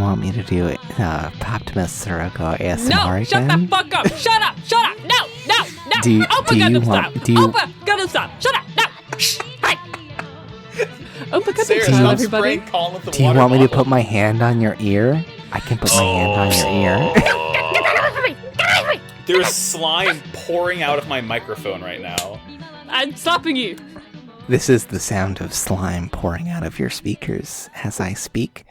want me to do Optimus Sirocco ASMR No, again? shut the fuck up! Shut up! Shut up! No! Do you Gundam want- style! do you- Opa Gundam style! Shut up! No! Shh! Hi! Opa Gundam Sarah, style, stop everybody. spraying Colin with the Do you water want me to bottle. put my hand on your ear? I can put my hand on your ear. There's slime pouring out of my microphone right now. I'm slapping you. This is the sound of slime pouring out of your speakers as I speak.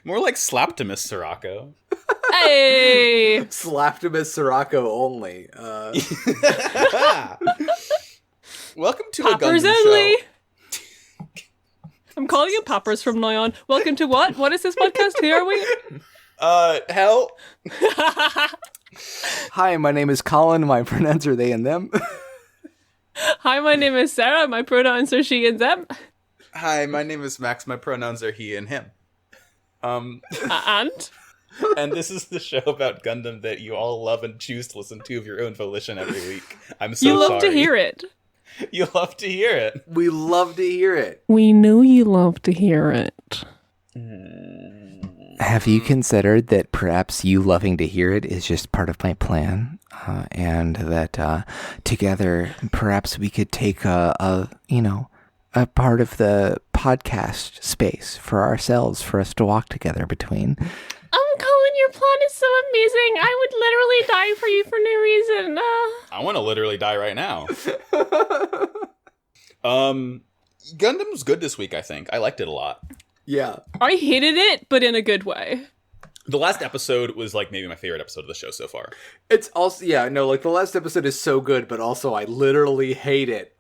More like Slaptimus Sirocco. Hey! Slaptimus Sirocco only. Welcome to Poppers a Gundam only. show. I'm calling it Poppers from now on. Welcome to what? What is this podcast? Who are we? Hell. Hi, my name is Colin. My pronouns are they and them. Hi, my name is Sarah. My pronouns are she and them. Hi, my name is Max. My pronouns are he and him. And? And this is the show about Gundam that you all love and choose to listen to of your own volition every week. I'm so You love sorry. to hear it. You love to hear it. We love to hear it. We know you love to hear it. Have you considered that perhaps you loving to hear it is just part of my plan? And that together, perhaps we could take a part of the podcast space for ourselves, for us to walk together between. Colin, your plan is so amazing. I would literally die for you for no reason. I want to literally die right now. Gundam's good this week, I think. I liked it a lot. Yeah. I hated it, but in a good way. The last episode was like maybe my favorite episode of the show so far. It's also, like the last episode is so good, but also I literally hate it.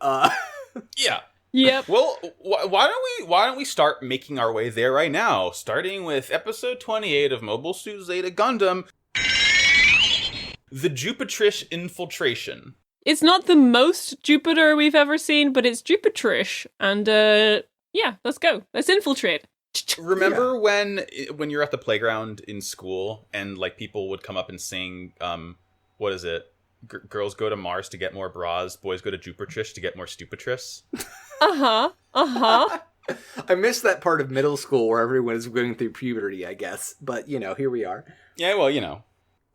Yeah. Yep. Well, why don't we start making our way there right now, starting with episode 28 of Mobile Suit Zeta Gundam, the Jupitrish Infiltration. It's not the most Jupiter we've ever seen, but it's Jupitrish. And, yeah, let's go. Let's infiltrate. Remember when you're at the playground in school and like people would come up and sing, what is it? Girls go to Mars to get more bras, boys go to Jupitrish to get more stupitris. Uh-huh. I missed that part of middle school where everyone is going through puberty, I guess. But, here we are. Yeah, well,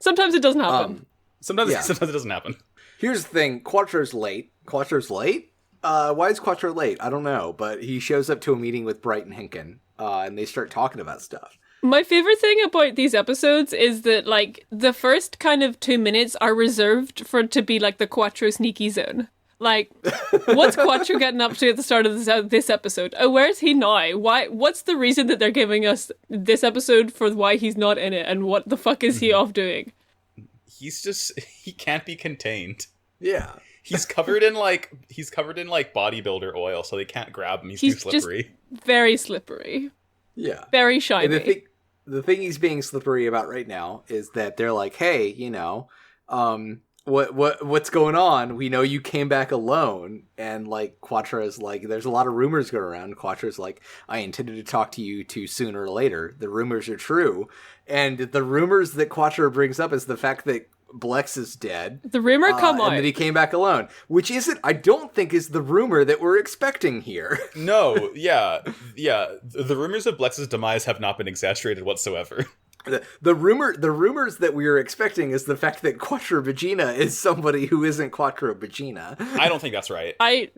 Sometimes it doesn't happen. sometimes yeah. sometimes it doesn't happen. Here's the thing. Quattro's late. Quattro's late? Why is Quattro late? I don't know. But he shows up to a meeting with Bright and Hinken, and they start talking about stuff. My favorite thing about these episodes is that, like, the first kind of 2 minutes are reserved to be, like, the Quattro sneaky zone. Like, what's Quattro getting up to at the start of this episode? Oh, where's he now? What's the reason that they're giving us this episode for why he's not in it? And what the fuck is he off doing? He can't be contained. Yeah. He's covered in bodybuilder oil, so they can't grab him. He's too slippery. Just very slippery. Yeah. Very shiny. And the thing he's being slippery about right now is that they're like, hey, what's going on? We know you came back alone. And like Quattro's like, there's a lot of rumors going around. Quattro's like, I intended to talk to you too sooner or later. The rumors are true. And the rumors that Quattro brings up is the fact that Blex is dead. The rumor come out. And that he came back alone. Which I don't think is the rumor that we're expecting here. No, yeah. The rumors of Blex's demise have not been exaggerated whatsoever. The rumors that we are expecting is the fact that Quattro Vagina is somebody who isn't Quattro Vagina. I don't think that's right. I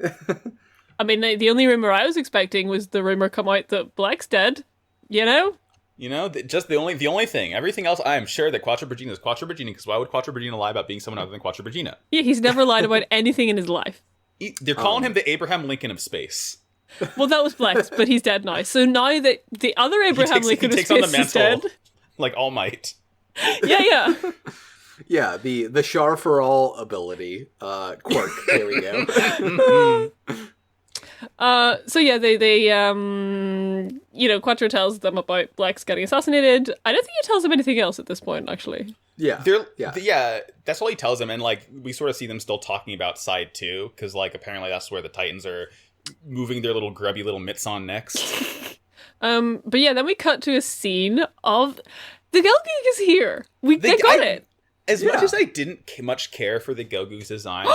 mean, the only rumor I was expecting was the rumor come out that Black's dead. Just the only thing. Everything else, I am sure that Quattro Vagina is Quattro Vagina, because why would Quattro Vagina lie about being someone other than Quattro Vagina? Yeah, he's never lied about anything in his life. They're calling him the Abraham Lincoln of space. Well, that was Black's, but he's dead now. So now that the other Abraham Lincoln of takes on the space is dead. mantle like All Might. Yeah. Yeah, the Char for All ability quirk. There we go. So yeah, they Quattro tells them about Black's getting assassinated. I don't think he tells them anything else at this point, actually. Yeah. That's all he tells them, and like we sort of see them still talking about side 2, because like apparently that's where the Titans are moving their little grubby little mitts on next. But yeah, then we cut to a scene of the Gelgoog is here. They got it. As much as I didn't much care for the Gelgoog's design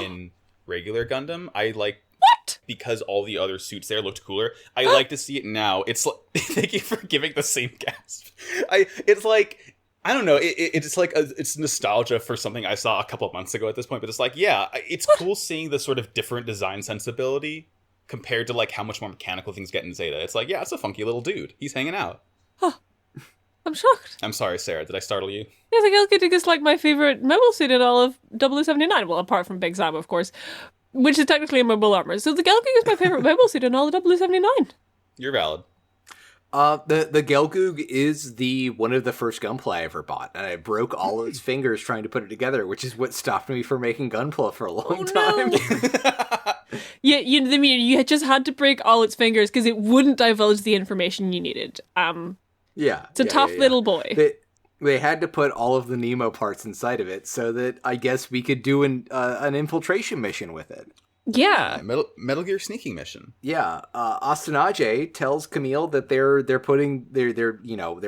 in regular Gundam, I like... What? because all the other suits there looked cooler. I like to see it now. It's like, thank you for giving the same gasp. It's like, I don't know. It's like it's nostalgia for something I saw a couple of months ago at this point. But it's like, yeah, it's cool seeing the sort of different design sensibility compared to like how much more mechanical things get in Zeta. It's like, yeah, it's a funky little dude. He's hanging out. I'm shocked. I'm sorry, Sarah. Did I startle you? Yeah, the Galactic is like my favorite mobile suit in all of 0079. Well, apart from Big Sam, of course, which is technically a mobile armor. So the Galactic is my favorite mobile suit in all of 0079. You're valid. The Gelgoog is one of the first Gunpla I ever bought, and I broke all of its fingers trying to put it together, which is what stopped me from making Gunpla for a long time. No. Yeah, you just had to break all its fingers because it wouldn't divulge the information you needed. Yeah, it's a tough little boy. They had to put all of the Nemo parts inside of it so that I guess we could do an infiltration mission with it. Yeah, Metal Gear sneaking mission. Yeah, Astanage tells Camille that they're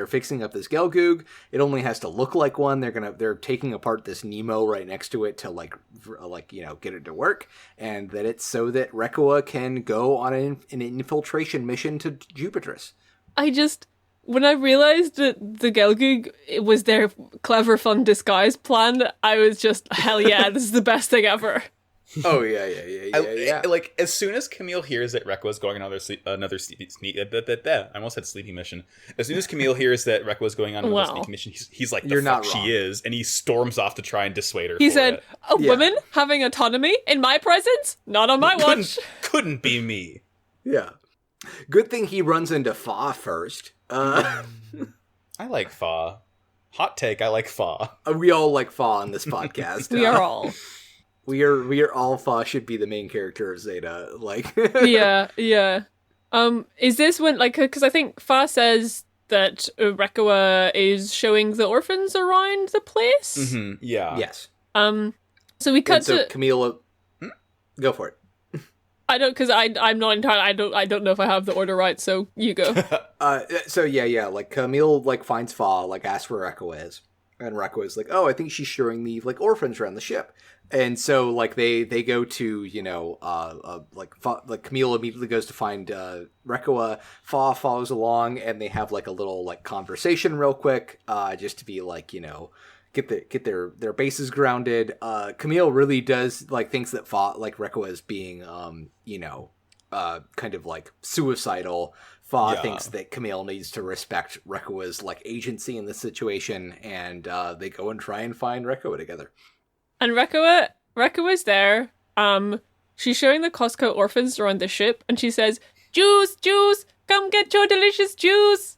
fixing up this Gelgoog. It only has to look like one. They're taking apart this Nemo right next to it to get it to work, and that it's so that Rekua can go on an infiltration mission to Jupiterus. When I realized that the Gelgoog was their clever, fun disguise plan, I was just, hell yeah, this is the best thing ever. Oh, yeah. Like, as soon as Camille hears that Rekua's going on another I almost said sleepy mission. As soon as Camille hears that Rekua's going on another sneaky mission, he's like, You're not fuck wrong. She is, and he storms off to try and dissuade her. He said, woman having autonomy in my presence? Not on my watch. Couldn't be me. Yeah. Good thing he runs into Fa first. I like Fa. Hot take, I like Fa. We all like Fa on this podcast. We are all. We are all Fa should be the main character of Zeta. Like, yeah. Is this when, like, because I think Fa says that Rekua is showing the orphans around the place? Mm-hmm. Yeah. Yes. So we cut to Camille. Go for it. I don't, because I'm not entirely, I don't know if I have the order right, so you go. Like Camille finds Fa, asks where Rekua is, and Rekua is like, oh, I think she's showing me orphans around the ship, and so they go to Camille immediately goes to find Rekua. Fa follows along, and they have a little conversation real quick, just to be get their bases grounded. Camille really does thinks that Rekua is being kind of suicidal. Fa thinks that Camille needs to respect Rekua's agency in this situation, and they go and try and find Rekua together. And Rekua's there. She's showing the Costco orphans around the ship, and she says, "Juice, come get your delicious juice."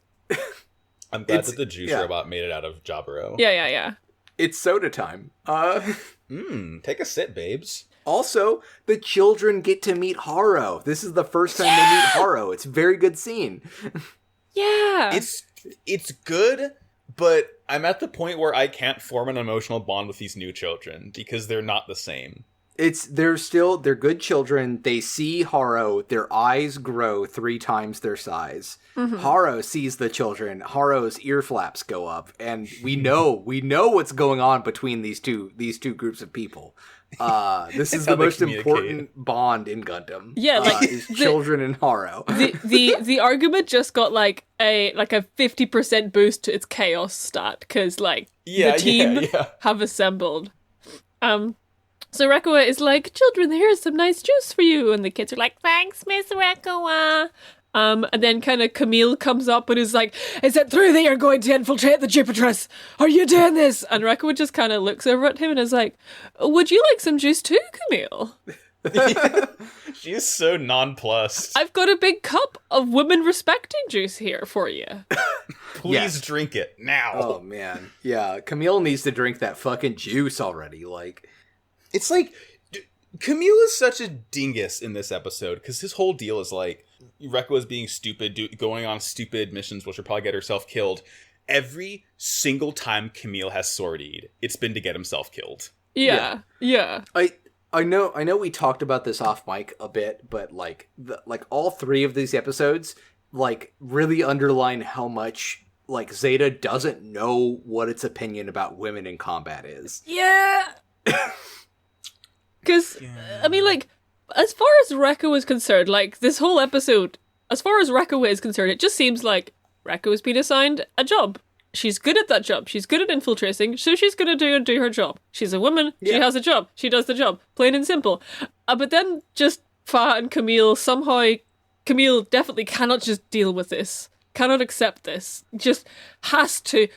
I'm glad that the juice robot made it out of Jaburo. Yeah. It's soda time. Take a sip, babes. Also, the children get to meet Haro. This is the first time they meet Haro. It's a very good scene. Yeah. It's good, but I'm at the point where I can't form an emotional bond with these new children because they're not the same. They're good children. They see Haro, their eyes grow 3 times their size. Mm-hmm. Haro sees the children. Haro's ear flaps go up, and we know what's going on between these two groups of people. This is the most important bond in Gundam. Yeah, is children and Haro. The argument just got a 50% boost to its chaos stat because the team have assembled. So Rekua is like, children, here's some nice juice for you. And the kids are like, thanks, Miss Rekua. And then kind of Camille comes up and is like, is it true that you're going to infiltrate the Jupiterus? Are you doing this? And Rekua just kind of looks over at him and is like, would you like some juice too, Camille? She is so nonplussed. I've got a big cup of women-respecting juice here for you. Please drink it now. Oh, man. Yeah, Camille needs to drink that fucking juice already. It's Camille is such a dingus in this episode because his whole deal is Rekua's being stupid, going on stupid missions, which will probably get herself killed. Every single time Camille has sortied, it's been to get himself killed. Yeah. I know we talked about this off mic a bit, but all 3 of these episodes really underline how much Zeta doesn't know what its opinion about women in combat is. Yeah. Because, as far as Rekko is concerned, like, this whole episode, as far as Rekko is concerned, it just seems like Rekko has been assigned a job. She's good at that job. She's good at infiltrating, so she's going to do her job. She's a woman. She has a job. She does the job. Plain and simple. But then just Fa and Camille, somehow, Camille definitely cannot just deal with this. Cannot accept this. Just has to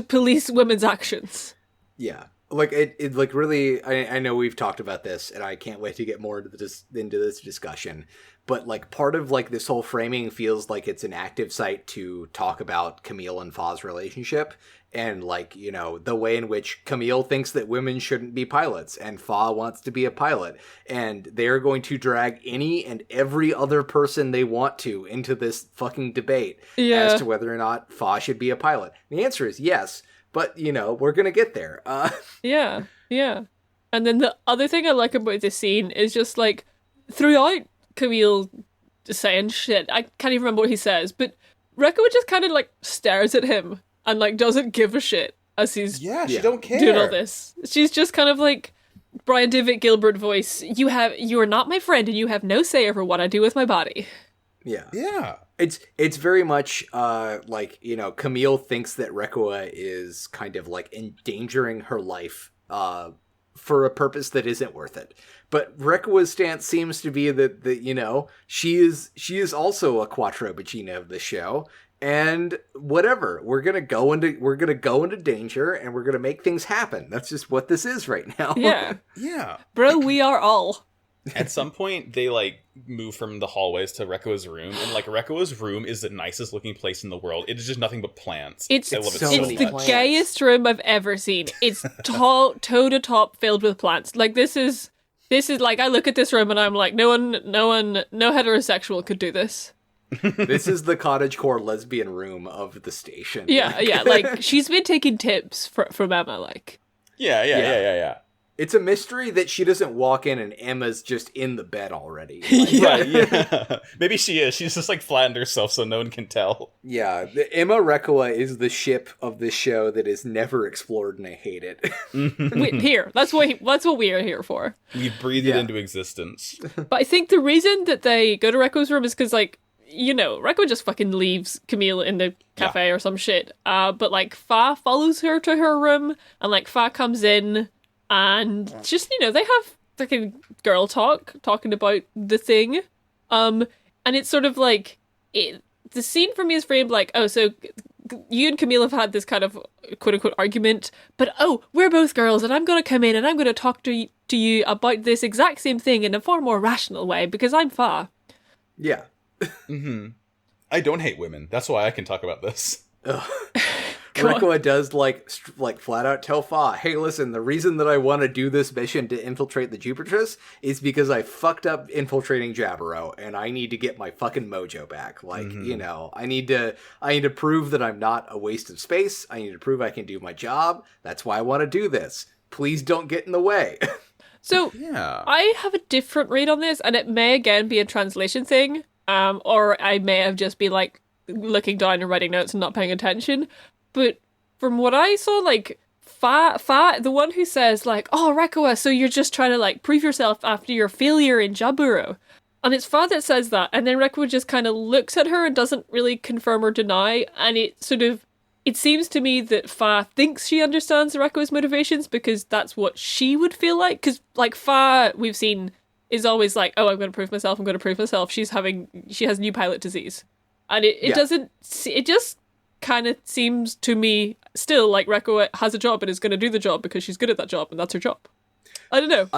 police women's actions. Yeah. Like, it like, really, I know we've talked about this, and I can't wait to get more into this discussion, but, like, part of, like, this whole framing feels like it's an active site to talk about Camille and Fa's relationship, and, like, you know, the way in which Camille thinks that women shouldn't be pilots, and Fa wants to be a pilot, and they're going to drag any and every other person they want to into this fucking debate as to whether or not Fa should be a pilot. The answer is yes. But, you know, we're going to get there. Yeah. And then the other thing I like about this scene is just, like, throughout Camille saying shit, I can't even remember what he says, but Rekko just kind of, like, stares at him and, like, doesn't give a shit as he's she don't care. doing all this. She's just kind of like, Brian David Gilbert voice, you are not my friend and you have no say over what I do with my body. Yeah. It's very much, like, you know, Camille thinks that Rekkoa is kind of, like, endangering her life, for a purpose that isn't worth it. But Rekkoa's stance seems to be that you know, she is also a Quattro Bacina of the show, and whatever, we're gonna go into danger, and we're gonna make things happen. That's just what this is right now. Yeah. Bro, we are all. At some point, they, like, move from the hallways to Rekkoa's room, and, like, Rekkoa's room is the nicest looking place in the world. It is just nothing but plants. It's I love it so so many much. the gayest room I've ever seen. It's toe to top filled with plants. Like, this is like, I look at this room and I'm like, no heterosexual could do this. This is the cottagecore lesbian room of the station. Yeah, like, she's been taking tips from Emma, like. Yeah. It's a mystery that she doesn't walk in and Emma's just in the bed already. Right, yeah. Maybe she is. She's just, like, flattened herself so no one can tell. Yeah, the Emma Rekkoa is the ship of this show that is never explored, and I hate it. That's what we are here for. We breathed it into existence. But I think the reason that they go to Rekko's room is because, like, you know, Rekko just fucking leaves Camille in the cafe or some shit. But, like, Fa follows her to her room, and, like, Fa comes in, and just, you know, they have fucking girl talking about the thing. And it's sort of like, the scene for me is framed like, oh, so you and Camille have had this kind of quote-unquote argument, but we're both girls, and I'm going to come in and I'm going to talk to you about this exact same thing in a far more rational way, because I'm Fa. Yeah. I don't hate women. That's why I can talk about this. Rekkoa does, like flat out tell Fa, hey, listen, the reason that I want to do this mission to infiltrate the Jupitress is because I fucked up infiltrating Jaburo, and I need to get my fucking mojo back. Like, you know, I need to prove that I'm not a waste of space. I need to prove I can do my job. That's why I want to do this. Please don't get in the way. So, yeah. I have a different read on this, and it may again be a translation thing, or I may have just been, like, looking down and writing notes and not paying attention. But from what I saw, like, Fa, the one who says, like, oh, Rekkoa, so you're just trying to, like, prove yourself after your failure in Jaburo. And it's Fa that says that, and then Rekkoa just kind of looks at her and doesn't really confirm or deny, and it seems to me that Fa thinks she understands Rekkoa's motivations because that's what she would feel like. Because, like, Fa, we've seen, is always like, oh, I'm going to prove myself. She has new pilot disease. And it just kind of seems to me still like Rekkoa has a job and is going to do the job because she's good at that job and that's her job. I don't know.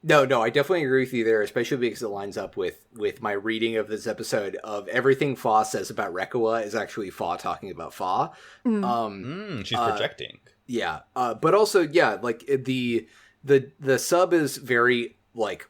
No, I definitely agree with you there, especially because it lines up with my reading of this episode of everything Fa says about Rekkoa is actually Fa talking about Fa. She's projecting. Yeah. But also, yeah, like the sub is very, like,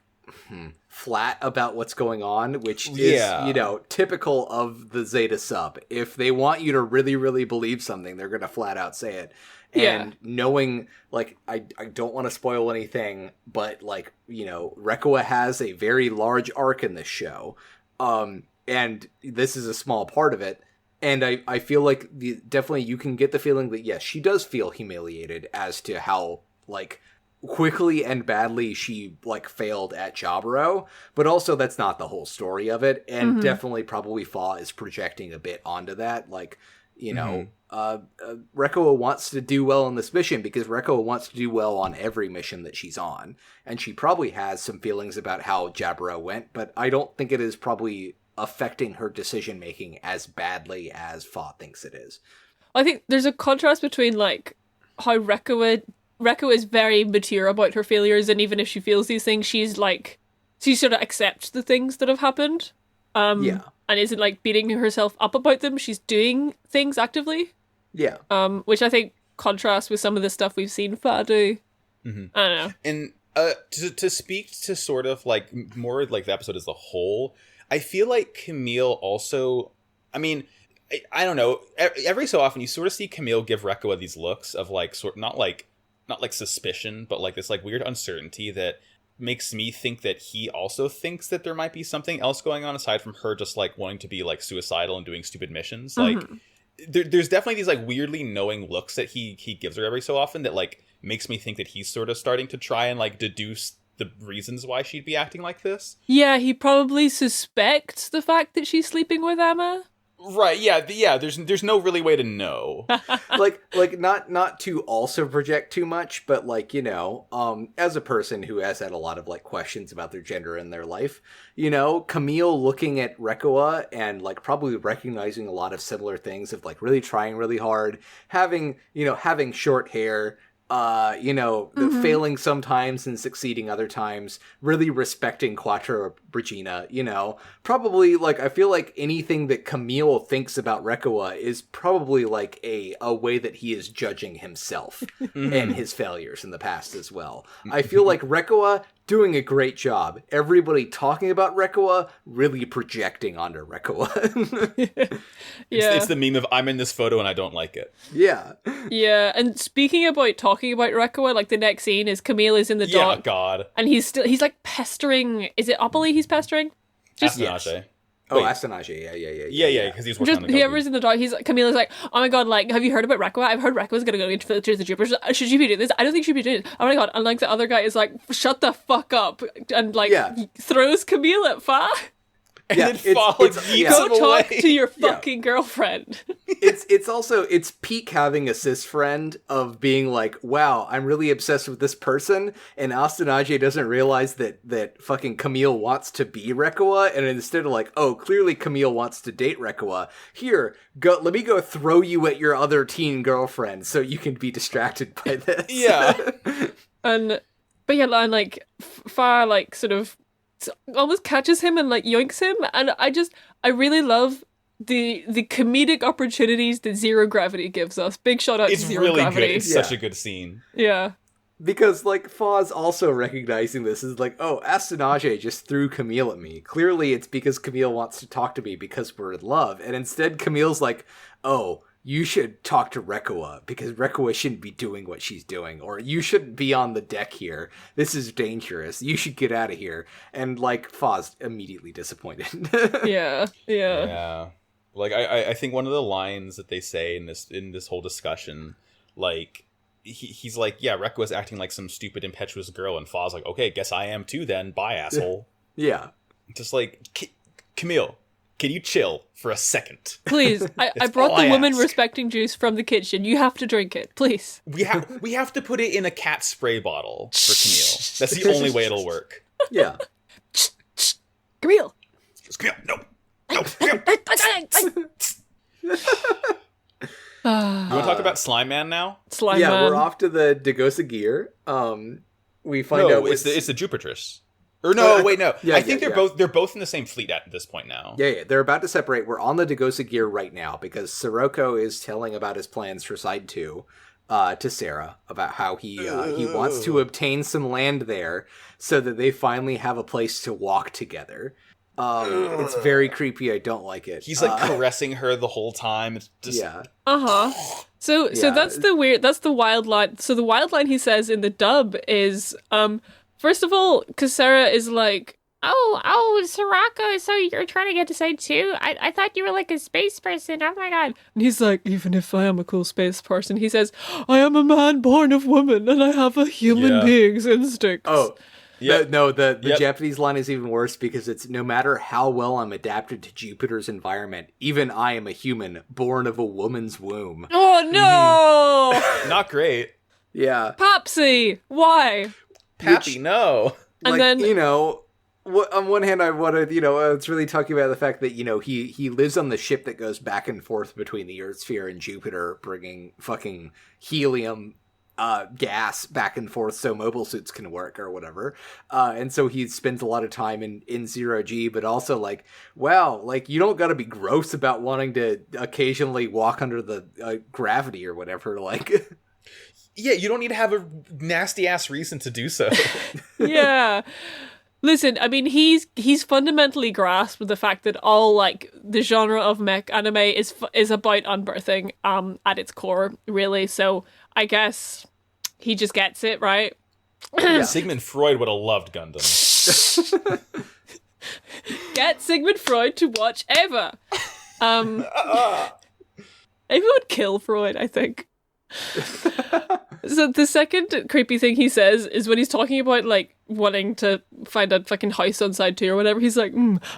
flat about what's going on, which is, you know, typical of the Zeta sub. If they want you to really, really believe something, they're going to flat out say it. And knowing, like, I don't want to spoil anything, but, like, you know, Rekkoa has a very large arc in this show. And this is a small part of it. And I feel like definitely you can get the feeling that, yes, she does feel humiliated as to how, like, quickly and badly she like failed at Jaburo, but also that's not the whole story of it, and definitely probably Fa is projecting a bit onto that, like, you know, Rekoa wants to do well on this mission because Rekoa wants to do well on every mission that she's on, and she probably has some feelings about how Jaburo went, but I don't think it is probably affecting her decision making as badly as Fa thinks it is. I think there's a contrast between like how Rekoa is very mature about her failures, and even if she feels these things, she sort of accepts the things that have happened. And isn't like beating herself up about them. She's doing things actively. Yeah. Which I think contrasts with some of the stuff we've seen Fa do. I don't know. And to speak to sort of like more like the episode as a whole, I feel like Camille also, I mean, I don't know, every so often you sort of see Camille give Rekoa these looks of like not like suspicion, but like this like weird uncertainty that makes me think that he also thinks that there might be something else going on aside from her just like wanting to be like suicidal and doing stupid missions. Like there's definitely these like weirdly knowing looks that he gives her every so often that like makes me think that he's sort of starting to try and like deduce the reasons why she'd be acting like this. Yeah, he probably suspects the fact that she's sleeping with Emma. Right, yeah, there's no really way to know. like not to also project too much, but like, you know, as a person who has had a lot of like questions about their gender in their life, you know, Camille looking at Rekoa and like probably recognizing a lot of similar things of like really trying really hard, having short hair, you know, failing sometimes and succeeding other times, really respecting Quattro Regina, you know, probably like, I feel like anything that Camille thinks about Rekoa is probably like a way that he is judging himself and his failures in the past as well. I feel like Rekoa doing a great job. Everybody talking about Rekoa, really projecting onto Rekoa. It's the meme of I'm in this photo and I don't like it. Yeah. Yeah, and speaking about talking about Rekoa, like the next scene is Camille is in the dock. Yeah, God. And he's like pestering, is it Opoly he's pestering? Asteroids. Oh, Asteroids, yeah, because he's working on the whoever's in the dark, Camille's like, oh my god, like, have you heard about Rekoa? I've heard Rekoa's gonna go infiltrate the Jupiters. Should you be doing this? I don't think you should be doing this. Oh my god. And like the other guy is like, shut the fuck up, and like throws Camille at Fa. And then Fa like go talk to your fucking girlfriend. It's peak having a cis friend of being like, wow, I'm really obsessed with this person, and Astanage doesn't realize that fucking Camille wants to be Rekoa, and instead of like, oh, clearly Camille wants to date Rekoa, here, let me go throw you at your other teen girlfriend so you can be distracted by this. Yeah. And like Fa like sort of almost catches him and like yoinks him, and I really love the comedic opportunities that zero gravity gives us. Big shout out to zero really gravity. Good. It's such a good scene. Yeah. Because, like, Fa's also recognizing this is like, oh, Astanage just threw Camille at me. Clearly it's because Camille wants to talk to me because we're in love. And instead Camille's like, oh, you should talk to Rekoa because Rekoa shouldn't be doing what she's doing. Or you shouldn't be on the deck here. This is dangerous. You should get out of here. And, like, Fa's immediately disappointed. Yeah. Like, I think one of the lines that they say in this whole discussion, like, he's like, yeah, Rekoa's acting like some stupid, impetuous girl, and Fa's like, okay, guess I am too then, bye, asshole. Yeah. Just like, Camille, can you chill for a second? Please, I brought the woman-respecting juice from the kitchen. You have to drink it, please. We have to put it in a cat spray bottle for Camille. That's the only way it'll work. Yeah. Camille! Camille, no! Camille! You want to talk about Slime Man now? Slime Man. We're off to the Dagosa Gear. We find out it's the Jupitris. Or no, wait, no. Yeah, I think they're both in the same fleet at this point now. Yeah. They're about to separate. We're on the Dagosa Gear right now because Sirocco is telling about his plans for Side 2 to Sarah about how he wants to obtain some land there so that they finally have a place to walk together. It's very creepy. I don't like it. He's like caressing her the whole time. It's just So that's the wild line. So the wild line he says in the dub is, first of all, because Sarah is like, oh, Soraka, so you're trying to get to Side 2? I thought you were like a space person. Oh my god. And he's like, even if I am a cool space person, he says, I am a man born of woman and I have a human being's instincts. Oh, Yeah. no, the Japanese line is even worse because it's no matter how well I'm adapted to Jupiter's environment, even I am a human born of a woman's womb. Oh no! Not great. Yeah. Popsy! Why? Pappy, no. And Like, then, you know, on one hand, I wanted, you know, it's really talking about the fact that, you know, he lives on the ship that goes back and forth between the Earth sphere and Jupiter, bringing fucking helium gas back and forth so mobile suits can work or whatever. And so he spends a lot of time in zero G, but also like, wow, like you don't got to be gross about wanting to occasionally walk under the gravity or whatever. Like, Yeah, you don't need to have a nasty ass reason to do so. yeah. Listen, I mean, he's fundamentally grasped the fact that all like the genre of mech anime is about unbirthing at its core, really. So I guess he just gets it, right? Sigmund Freud would have loved Gundam. Get Sigmund Freud to watch Eva. Eva would kill Freud, I think. So the second creepy thing he says is when he's talking about like wanting to find a fucking house on Side 2 or whatever. He's like,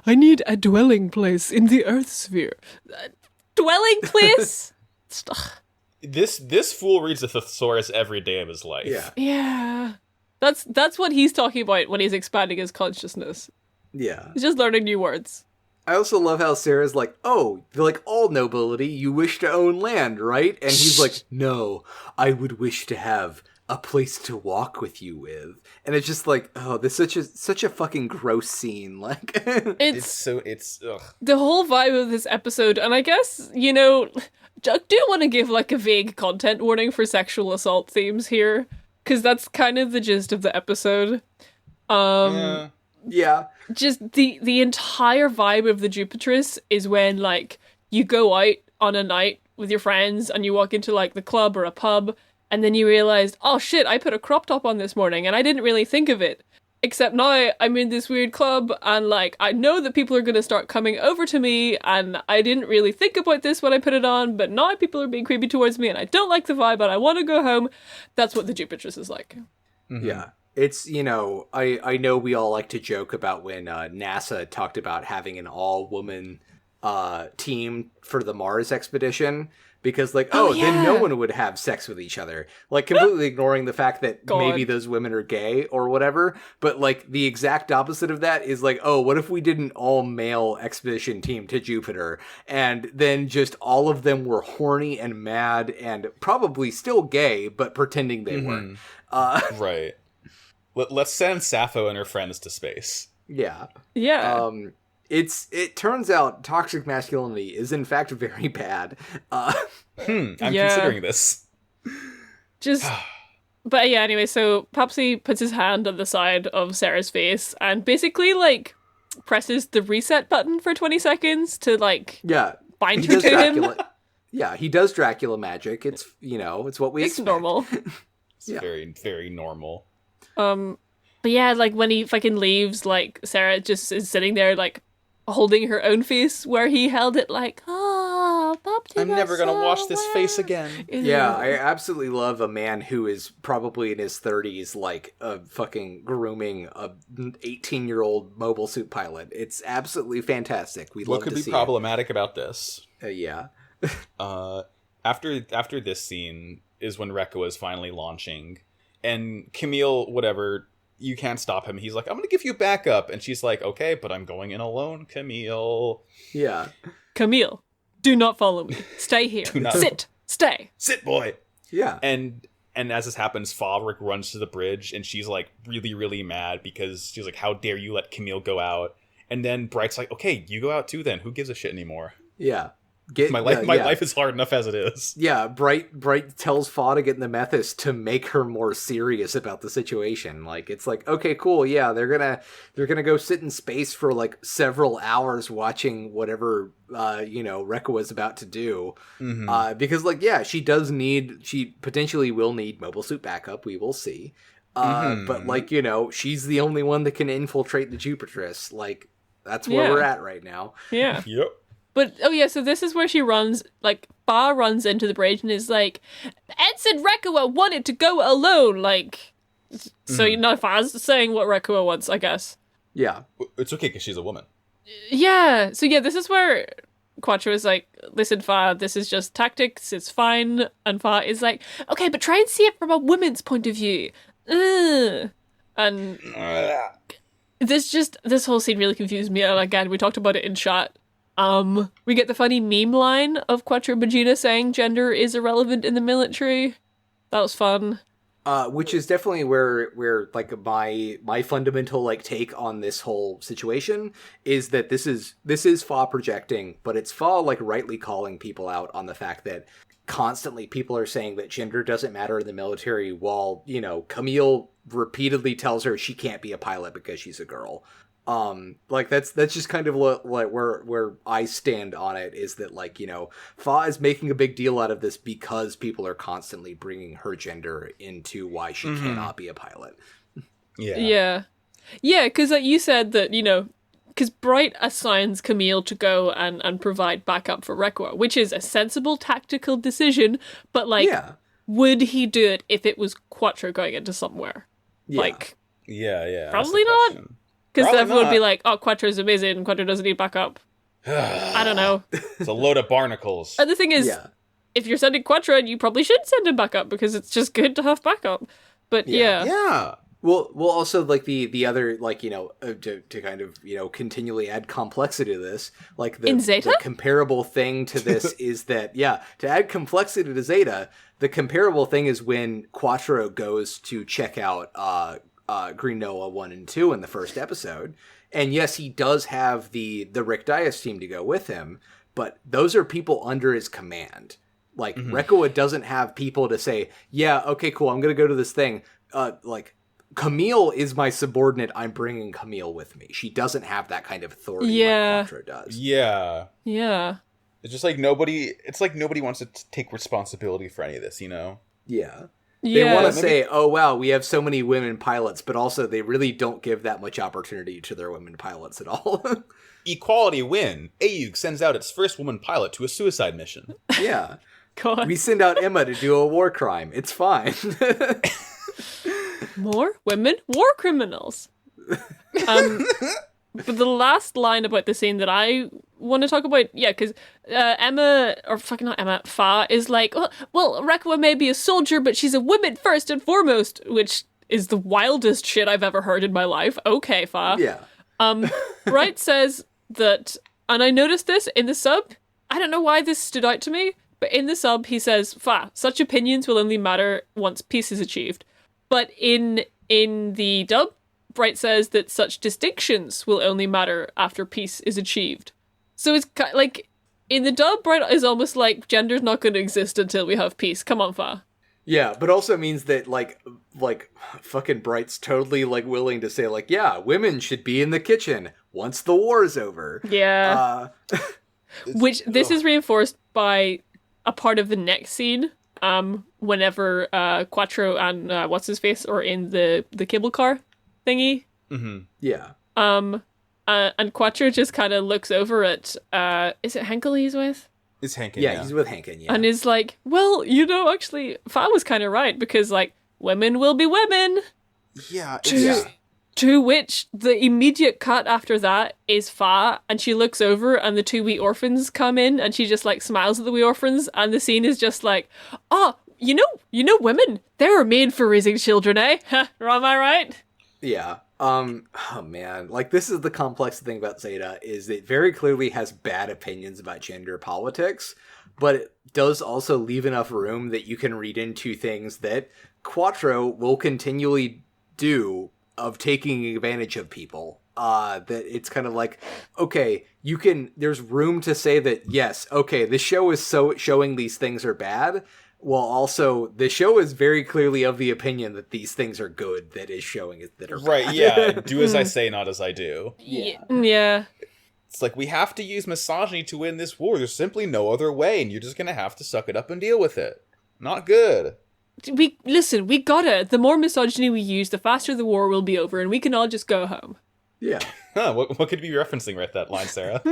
I need a dwelling place in the Earth sphere. Dwelling place? This fool reads a thesaurus every day of his life. yeah. Yeah. That's what he's talking about when he's expanding his consciousness. Yeah. He's just learning new words. I also love how Sarah's like, oh, like all nobility, you wish to own land, right? And he's like, no, I would wish to have a place to walk with you with. And it's just like, oh, this is such a fucking gross scene. Like, It's Ugh. the whole vibe of this episode, and I guess, you know, I do want to give like a vague content warning for sexual assault themes here, because that's kind of the gist of the episode. yeah. Just the entire vibe of the Jupitress is when like you go out on a night with your friends and you walk into like the club or a pub and then you realize, oh shit, I put a crop top on this morning and I didn't really think of it. Except now I'm in this weird club and like I know that people are going to start coming over to me and I didn't really think about this when I put it on, but now people are being creepy towards me and I don't like the vibe and I want to go home. That's what the Jupitress is like. Mm-hmm. Yeah. It's, you know, I know we all like to joke about when NASA talked about having an all-woman team for the Mars expedition because, like, then no one would have sex with each other. Like, completely ignoring the fact that maybe those women are gay or whatever. But, like, the exact opposite of that is, like, oh, what if we did an all-male expedition team to Jupiter? And then just all of them were horny and mad and probably still gay, but pretending they weren't. Right. Let's send Sappho and her friends to space. Yeah. Yeah. It turns out toxic masculinity is in fact very bad. I'm considering this. But yeah, anyway, so Popsy puts his hand on the side of Sarah's face and basically like presses the reset button for 20 seconds to like bind her to him. Yeah, he does Dracula magic. It's, you know, it's what we expect. Normal. It's very, very normal. But yeah, like when he fucking leaves, like Sarah just is sitting there like holding her own face where he held it like, oh, I'm never gonna wash this face again. Yeah, I absolutely love a man who is probably in his 30s like fucking grooming a 18-year-old mobile suit pilot. It's absolutely fantastic. What could be problematic about this? Yeah. After this scene is when Rekka is finally launching. And Camille, whatever, you can't stop him. He's like, I'm going to give you backup. And she's like, okay, but I'm going in alone, Camille. Yeah. Camille, do not follow me. Stay here. Sit. Stay. Sit, boy. Yeah. And as this happens, Favrik runs to the bridge, and she's like really, really mad because she's like, how dare you let Camille go out? And then Bright's like, okay, you go out too then. Who gives a shit anymore? Yeah. My life is hard enough as it is. Yeah, Bright tells Fa to get in the Methys to make her more serious about the situation. Like, it's like, okay, cool, yeah, they're gonna go sit in space for like several hours watching whatever Rekka was about to do. Mm-hmm. Because like, yeah, she potentially will need mobile suit backup. We will see. But like, you know, she's the only one that can infiltrate the Jupitress. Like, that's where we're at right now. Yeah. Yep. But, so this is where she runs, like, Fa runs into the bridge and is like, Ensign Rekua wanted to go alone, like... So, you know, Fa's saying what Rekua wants, I guess. Yeah. It's okay because she's a woman. Yeah. So, this is where Quattro is like, listen, Fa, this is just tactics, it's fine. And Fa is like, okay, but try and see it from a woman's point of view. And this whole scene really confused me. And again, we talked about it in chat. We get the funny meme line of Quattro Vegeta saying gender is irrelevant in the military. That was fun. Which is definitely where like my fundamental like take on this whole situation is that this is Fa projecting, but it's Fa like rightly calling people out on the fact that constantly people are saying that gender doesn't matter in the military, while, you know, Camille repeatedly tells her she can't be a pilot because she's a girl. Like that's just kind of like where I stand on it, is that, like, you know, Fa is making a big deal out of this because people are constantly bringing her gender into why she cannot be a pilot. Yeah, because like you said that, you know, because Bright assigns Camille to go and provide backup for Rekua, which is a sensible tactical decision, but like, would he do it if it was Quattro going into somewhere? Yeah. Like, probably not. Because everyone would be not. like, oh, Quattro's amazing, and Quattro doesn't need backup. I don't know. It's a load of barnacles. And the thing is, if you're sending Quattro, you probably should send him backup, because it's just good to have backup. But Yeah. Well, also, like, the other, like, you know, to kind of, you know, continually add complexity to this, like, In Zeta? the comparable thing to this is that, to add complexity to Zeta, the comparable thing is when Quattro goes to check out Green Noah 1 and 2 in the first episode. And yes, he does have the Rick Dias team to go with him, but those are people under his command. Like, Rekua doesn't have people to say, yeah, okay, cool, I'm going to go to this thing. Like, Camille is my subordinate, I'm bringing Camille with me. She doesn't have that kind of authority like Quattro does. Yeah. It's just like nobody wants to take responsibility for any of this, you know? Yeah. They want to say, oh, wow, we have so many women pilots, but also they really don't give that much opportunity to their women pilots at all. Equality win. AUG sends out its first woman pilot to a suicide mission. Yeah. God. We send out Emma to do a war crime. It's fine. More women war criminals. But the last line about the scene that I want to talk about, because Fa is like, well, Rekua may be a soldier, but she's a woman first and foremost, which is the wildest shit I've ever heard in my life. Okay, Fa. Yeah. Bright says that, and I noticed this in the sub, I don't know why this stood out to me, but in the sub he says, Fa, such opinions will only matter once peace is achieved. But in the dub, Bright says that such distinctions will only matter after peace is achieved. So it's like, in the dub, Bright is almost like, gender's not going to exist until we have peace. Come on, Fa. Yeah, but also means that, like fucking Bright's totally, like, willing to say, like, yeah, women should be in the kitchen once the war is over. Yeah. Which, this is reinforced by a part of the next scene, whenever Quattro and what's-his-face are in the cable car thingy. Mm-hmm. Yeah. And Quattro just kind of looks over at, is it Henkel he's with? It's Henkin, yeah. He's with Henkin, yeah. And is like, well, you know, actually, Fa was kind of right, because, like, women will be women. Yeah. To which the immediate cut after that is Fa, and she looks over, and the two wee orphans come in, and she just, like, smiles at the wee orphans, and the scene is just like, oh, you know women, they were made for raising children, eh? Am I right? Yeah. Oh man, like, this is the complex thing about Zeta, is it very clearly has bad opinions about gender politics, but it does also leave enough room that you can read into things that Quattro will continually do of taking advantage of people. That it's kind of like, okay, there's room to say that, yes, okay, this show is showing these things are bad, while also the show is very clearly of the opinion that these things are good, that is showing it that are right, bad. yeah. Do as I say, not as I do. Yeah. It's like, we have to use misogyny to win this war. There's simply no other way, and you're just gonna have to suck it up and deal with it. Not good. we gotta. The more misogyny we use, the faster the war will be over, and we can all just go home. Yeah. Huh, what could you be referencing right that line, Sarah?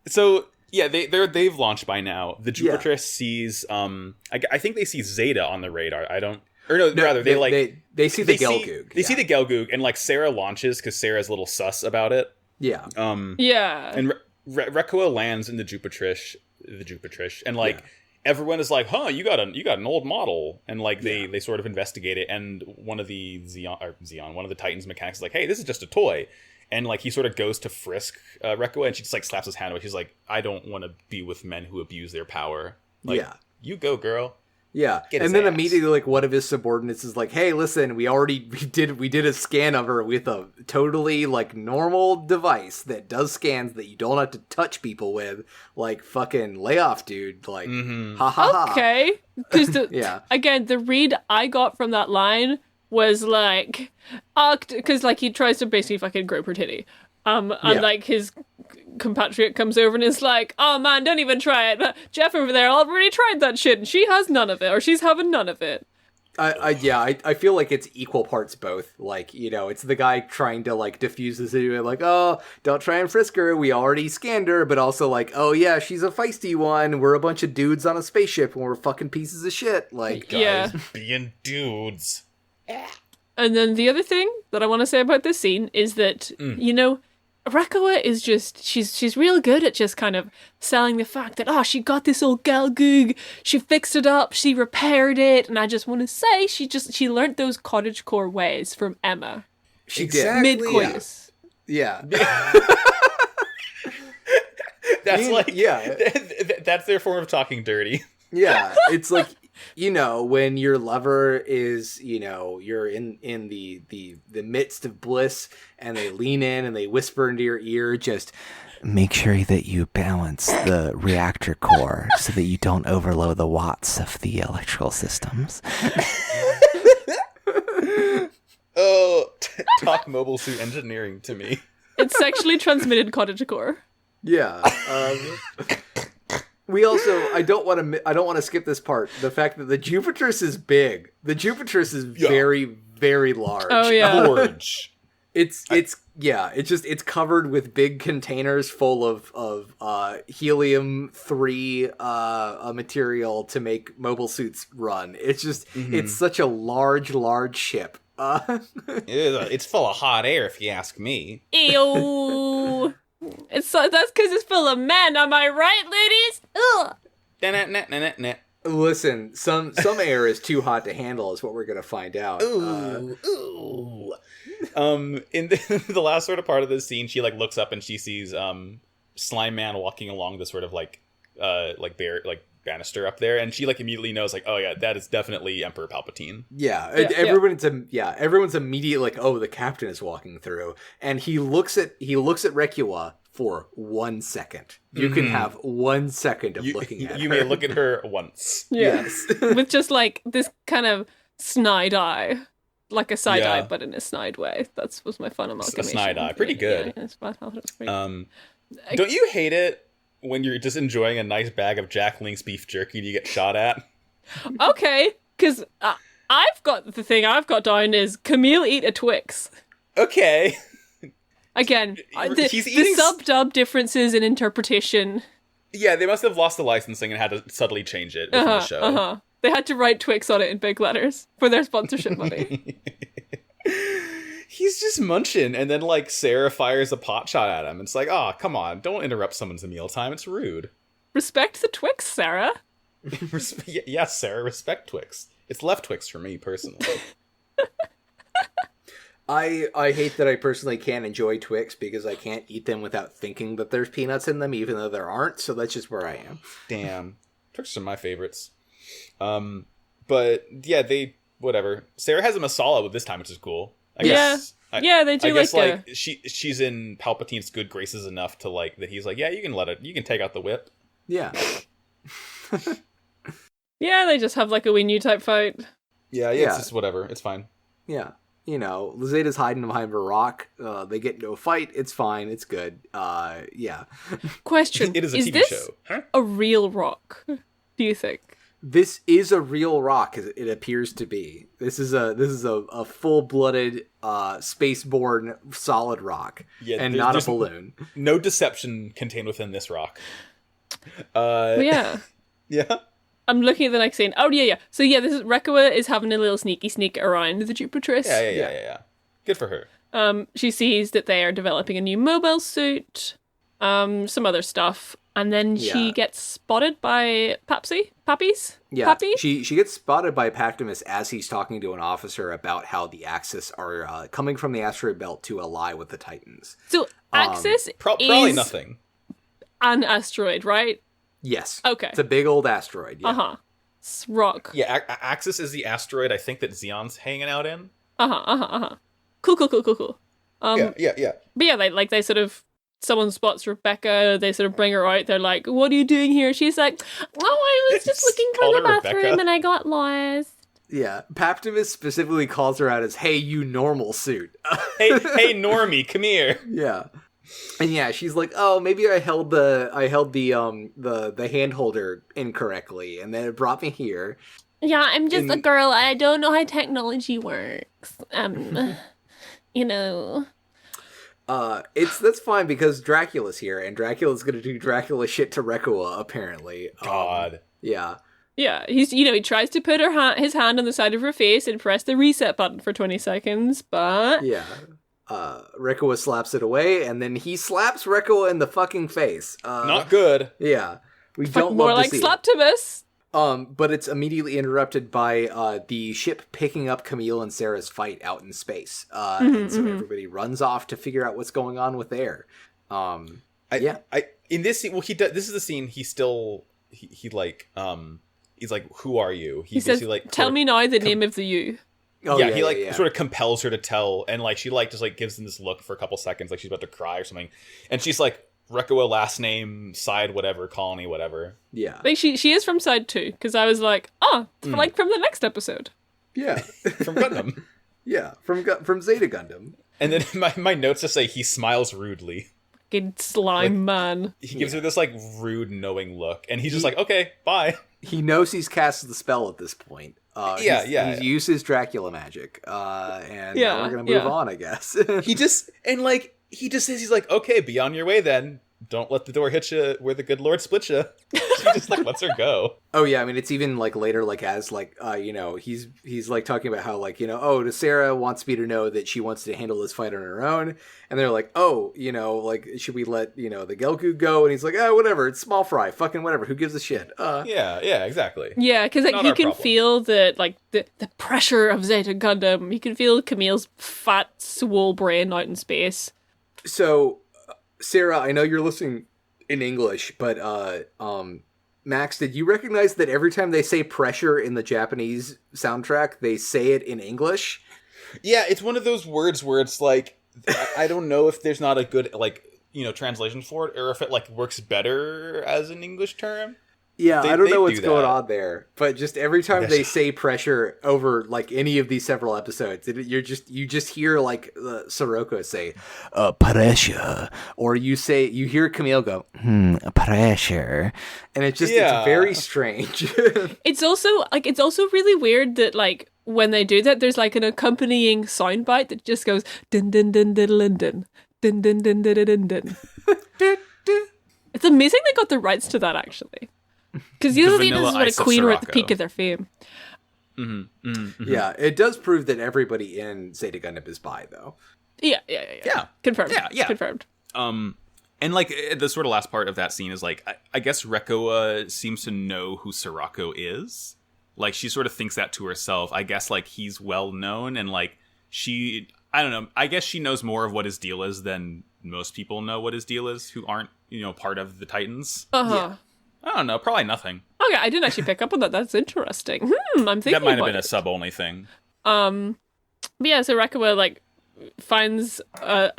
So yeah, they've launched by now. The Jupiter sees I think they see Zeta on the radar. They see the Gelgoog. They see the Gelgoog, and like Sarah launches because Sarah's a little sus about it. Yeah. And Rekua lands in the Jupitrish, and like everyone is like, "Huh, you got an old model," and like they sort of investigate it, and one of the one of the Titans mechanics is like, "Hey, this is just a toy," and like he sort of goes to frisk Rekua, and she just like slaps his hand away. She's like, "I don't want to be with men who abuse their power." Like, you go, girl. Yeah, and then immediately, like, one of his subordinates is like, "Hey, listen, we did a scan of her with a totally like normal device that does scans that you don't have to touch people with. Like, fucking lay off, dude. Like, ha ha ha." Okay, because again, the read I got from that line was like, because like he tries to basically fucking grope her titty, and like his compatriot comes over and is like, "Oh man, don't even try it. Jeff over there already tried that shit and she has none of it, or she's having none of it." I feel like it's equal parts both. Like, you know, it's the guy trying to like diffuse the situation, like, "Oh, don't try and frisk her, we already scanned her," but also like, "Oh yeah, she's a feisty one. We're a bunch of dudes on a spaceship and we're fucking pieces of shit." Like, guys being dudes. And then the other thing that I want to say about this scene is that you know, Rekua is just, she's real good at just kind of selling the fact that, she got this old Gelgoog, she fixed it up, she repaired it, and I just want to say she learnt those cottagecore ways from Emma. She did. Mid-coitus. Yeah. That's that's their form of talking dirty. Yeah, it's like, you know, when your lover is, you know, you're in the midst of bliss and they lean in and they whisper into your ear, just make sure that you balance the reactor core so that you don't overload the watts of the electrical systems. Talk mobile suit engineering to me. It's sexually transmitted cottagecore. Yeah. We also, I don't want to skip this part. The fact that the Jupiterus is big. The Jupiterus is very, very large. Oh yeah, large. It's covered with big containers full of helium-3 material to make mobile suits run. It's just it's such a large ship. It's full of hot air, if you ask me. Ew. That's because it's full of men. Am I right, ladies? Ugh. Listen, some air is too hot to handle, is what we're gonna find out. Ooh. In the last sort of part of this scene, she like looks up and she sees Slime Man walking along the sort of like banister up there, and she like immediately knows like, oh yeah, that is definitely Emperor Palpatine. Everyone's immediately like, oh, the captain is walking through, and he looks at Rekua for 1 second. You can have 1 second of looking at her. You may look at her once. Yes. With just like this kind of snide eye. Like a side eye, but in a snide way. That was my fun amalgamation. A snide eye. Pretty good. Don't you hate it when you're just enjoying a nice bag of Jack Link's beef jerky and you get shot at? Okay, because I've got down is Camille eat a Twix. Okay. Again, the sub-dub differences in interpretation. Yeah, they must have lost the licensing and had to subtly change it within the show. They had to write Twix on it in big letters for their sponsorship money. He's just munching, and then like Sarah fires a pot shot at him. It's like, come on, don't interrupt someone's mealtime. It's rude. Respect the Twix, Sarah. Yes, Sarah, respect Twix. It's left Twix for me personally. I hate that I personally can't enjoy Twix because I can't eat them without thinking that there's peanuts in them, even though there aren't. So that's just where I am. Damn, Twix are my favorites. But yeah, whatever. Sarah has a masala with this time, which is cool. I guess they do. I guess she's in Palpatine's good graces enough to like that. He's like, yeah, you can take out the whip. Yeah. Yeah, they just have like a we knew type fight. Yeah, it's just whatever. It's fine. Yeah. You know, Zeta's hiding behind a rock. They get into a fight. It's fine. It's good. Yeah. Question: It is a TV this show. Huh? a real rock? Do you think? This is a real rock, as it appears to be. This is a full-blooded, spaceborne solid rock, and not a balloon. No deception contained within this rock. Yeah. Yeah. I'm looking at the next scene. Oh, yeah. So, yeah, this is Rekua is having a little sneak around the Jupitress. Yeah. Good for her. She sees that they are developing a new mobile suit, some other stuff, and then she gets spotted by Pappies? Yeah, Pappy? she gets spotted by Pactimus as he's talking to an officer about how the Axis are coming from the asteroid belt to ally with the Titans. So, Axis Probably is nothing. an asteroid, right? Yes. Okay. It's a big old asteroid. Yeah. Uh-huh. Rock. Yeah, Axis is the asteroid I think that Xeon's hanging out in. Cool. Yeah. But yeah, they sort of, someone spots Rebecca, they sort of bring her out, they're like, what are you doing here? She's like, I was just looking for Called the her bathroom Rebecca? and I got lost. Yeah. Pactimus specifically calls her out as, "Hey, you normal suit." hey, Normie, come here. Yeah. And yeah, she's like, "Oh, maybe I held the hand holder incorrectly, and then it brought me here." Yeah, I'm just a girl. I don't know how technology works. That's fine because Dracula's here, and Dracula's gonna do Dracula shit to Rekua, apparently. God. Yeah. Yeah, he tries to put his hand on the side of her face and press the reset button for 20 seconds, but... Yeah. Rekua slaps it away, and then he slaps Rekua in the fucking face. Not good. Yeah. We don't more love like to see Slaptimus. But it's immediately interrupted by the ship picking up Camille and Sarah's fight out in space. And so everybody runs off to figure out what's going on with there. In this scene, well, this is the scene he's like, who are you? He says, tell me now the name of the you. Oh, he sort of compels her to tell, and like she just gives him this look for a couple seconds, like she's about to cry or something, and she's like, Rekua, last name, side whatever, colony whatever. Yeah, like she is from side 2, because I was like, like from the next episode. Yeah, from Gundam. Yeah, from Zeta Gundam. And then my notes just say he smiles rudely. Fucking slime man. He gives her this like rude, knowing look, and he's just like, okay, bye. He knows he's cast the spell at this point. He's used his Dracula magic, and now we're gonna move on, I guess. he just says, he's like, okay, be on your way then. Don't let the door hit you where the good Lord split you. She just like lets her go. Oh yeah, I mean it's even like later, like as like he's like talking about how like Sarah wants me to know that she wants to handle this fight on her own, and they're like, like should we let the Gelku go? And he's like, whatever, it's small fry, fucking whatever, who gives a shit? Yeah, exactly. Yeah, because like Not he our can problem. feel the pressure of Zeta Gundam. He can feel Camille's fat, swole brain out in space. So, Sarah, I know you're listening in English, but Max, did you recognize that every time they say pressure in the Japanese soundtrack, they say it in English? Yeah, it's one of those words where it's like, I don't know if there's not a good translation for it, or if it like works better as an English term. Yeah, I don't know what's do going that. on there, but just every time they say pressure over like any of these several episodes, you just hear like Sirocco say pressure, or you hear Camille go pressure, and it's very strange. It's also really weird that like when they do that, there's like an accompanying soundbite that just goes dun dun dun dun dun dun dun dun dun dun dun. It's amazing they got the rights to that actually. Because usually this is when a queen were at the peak of their fame. Yeah, it does prove that everybody in Zeta Gundam is bi, though. Yeah. Confirmed. Yeah. Confirmed. And like the sort of last part of that scene is like, I guess Rekua seems to know who Sirocco is. Like she sort of thinks that to herself. I guess like he's well known, and like I don't know. I guess she knows more of what his deal is than most people know what his deal is who aren't part of the Titans. Yeah. I don't know, probably nothing. Okay, I didn't actually pick up on that. That's interesting. I'm thinking that might have been about a sub-only thing. But yeah, so Rekua like finds a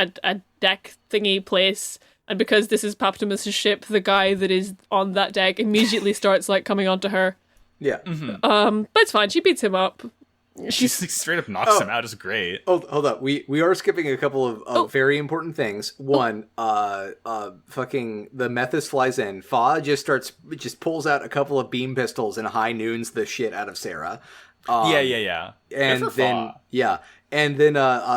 deck thingy place, and because this is Paptimus' ship, the guy that is on that deck immediately starts like coming onto her. Yeah. But it's fine. She beats him up. She's like, straight up knocks him out. It's great. Hold up. We are skipping a couple of very important things. One, fucking the Methus flies in. Fa just pulls out a couple of beam pistols and high noons the shit out of Sarah. Yeah. And then Fa. And then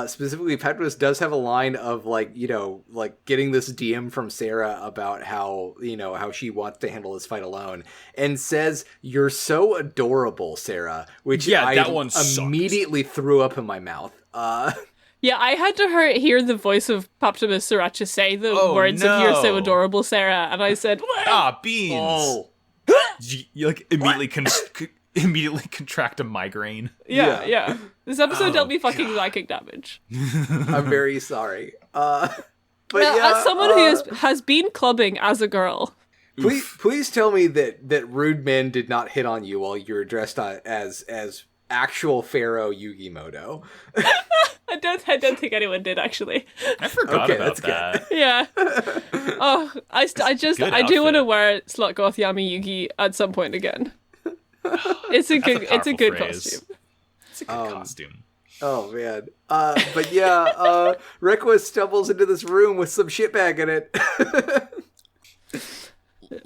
specifically Petrus does have a line of like, you know, like getting this DM from Sarah about how, you know, how she wants to handle this fight alone, and says, "You're so adorable, Sarah," which that one immediately threw up in my mouth. Yeah, I had to hear the voice of Optimus Sriracha say the words of "You're so adorable, Sarah," and I said, beans. Oh. You like immediately immediately contract a migraine. Yeah. This episode dealt me fucking psychic damage. I'm very sorry. But now, yeah, as someone who has been clubbing as a girl, please tell me that rude men did not hit on you while you were dressed as actual Pharaoh Yugimoto. I don't think anyone did actually. I forgot about that. Yeah. Oh, I do want to wear Slut Goth Yami Yugi at some point again. It's a good costume. It's a good costume. Oh man. But yeah, Requa stumbles into this room with some shitbag in it.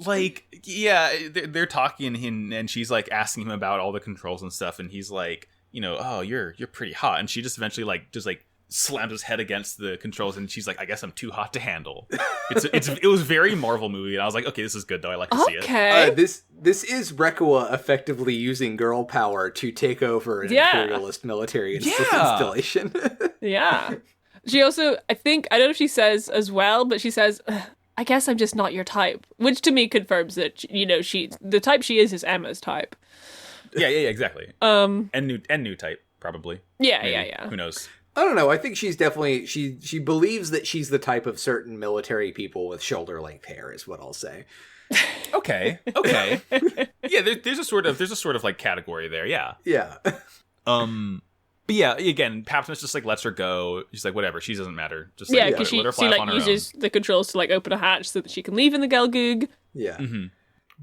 Like, yeah, they're talking and she's like asking him about all the controls and stuff, and he's like, you know, oh, you're pretty hot, and she just eventually like slams his head against the controls, and she's like, I guess I'm too hot to handle. It was very Marvel movie, and I was like, okay, this is good though. I like to see it. Okay. This is Requa effectively using girl power to take over an imperialist military installation. Yeah. She also, I don't know if she says as well, but she says, I guess I'm just not your type, which to me confirms that, you know, the type she is Emma's type. Yeah, exactly. And new type, probably. Yeah, Maybe. yeah. Who knows? I don't know. I think she's definitely she believes that she's the type of certain military people with shoulder length hair, is what I'll say. Okay. Yeah, there's a sort of like category there. Yeah. Yeah. But yeah, again, Paptimus just like lets her go. She's like, whatever, she doesn't matter. Just like, yeah, because she like uses the controls to like open a hatch so that she can leave in the Gelgoog. Yeah. Mm-hmm.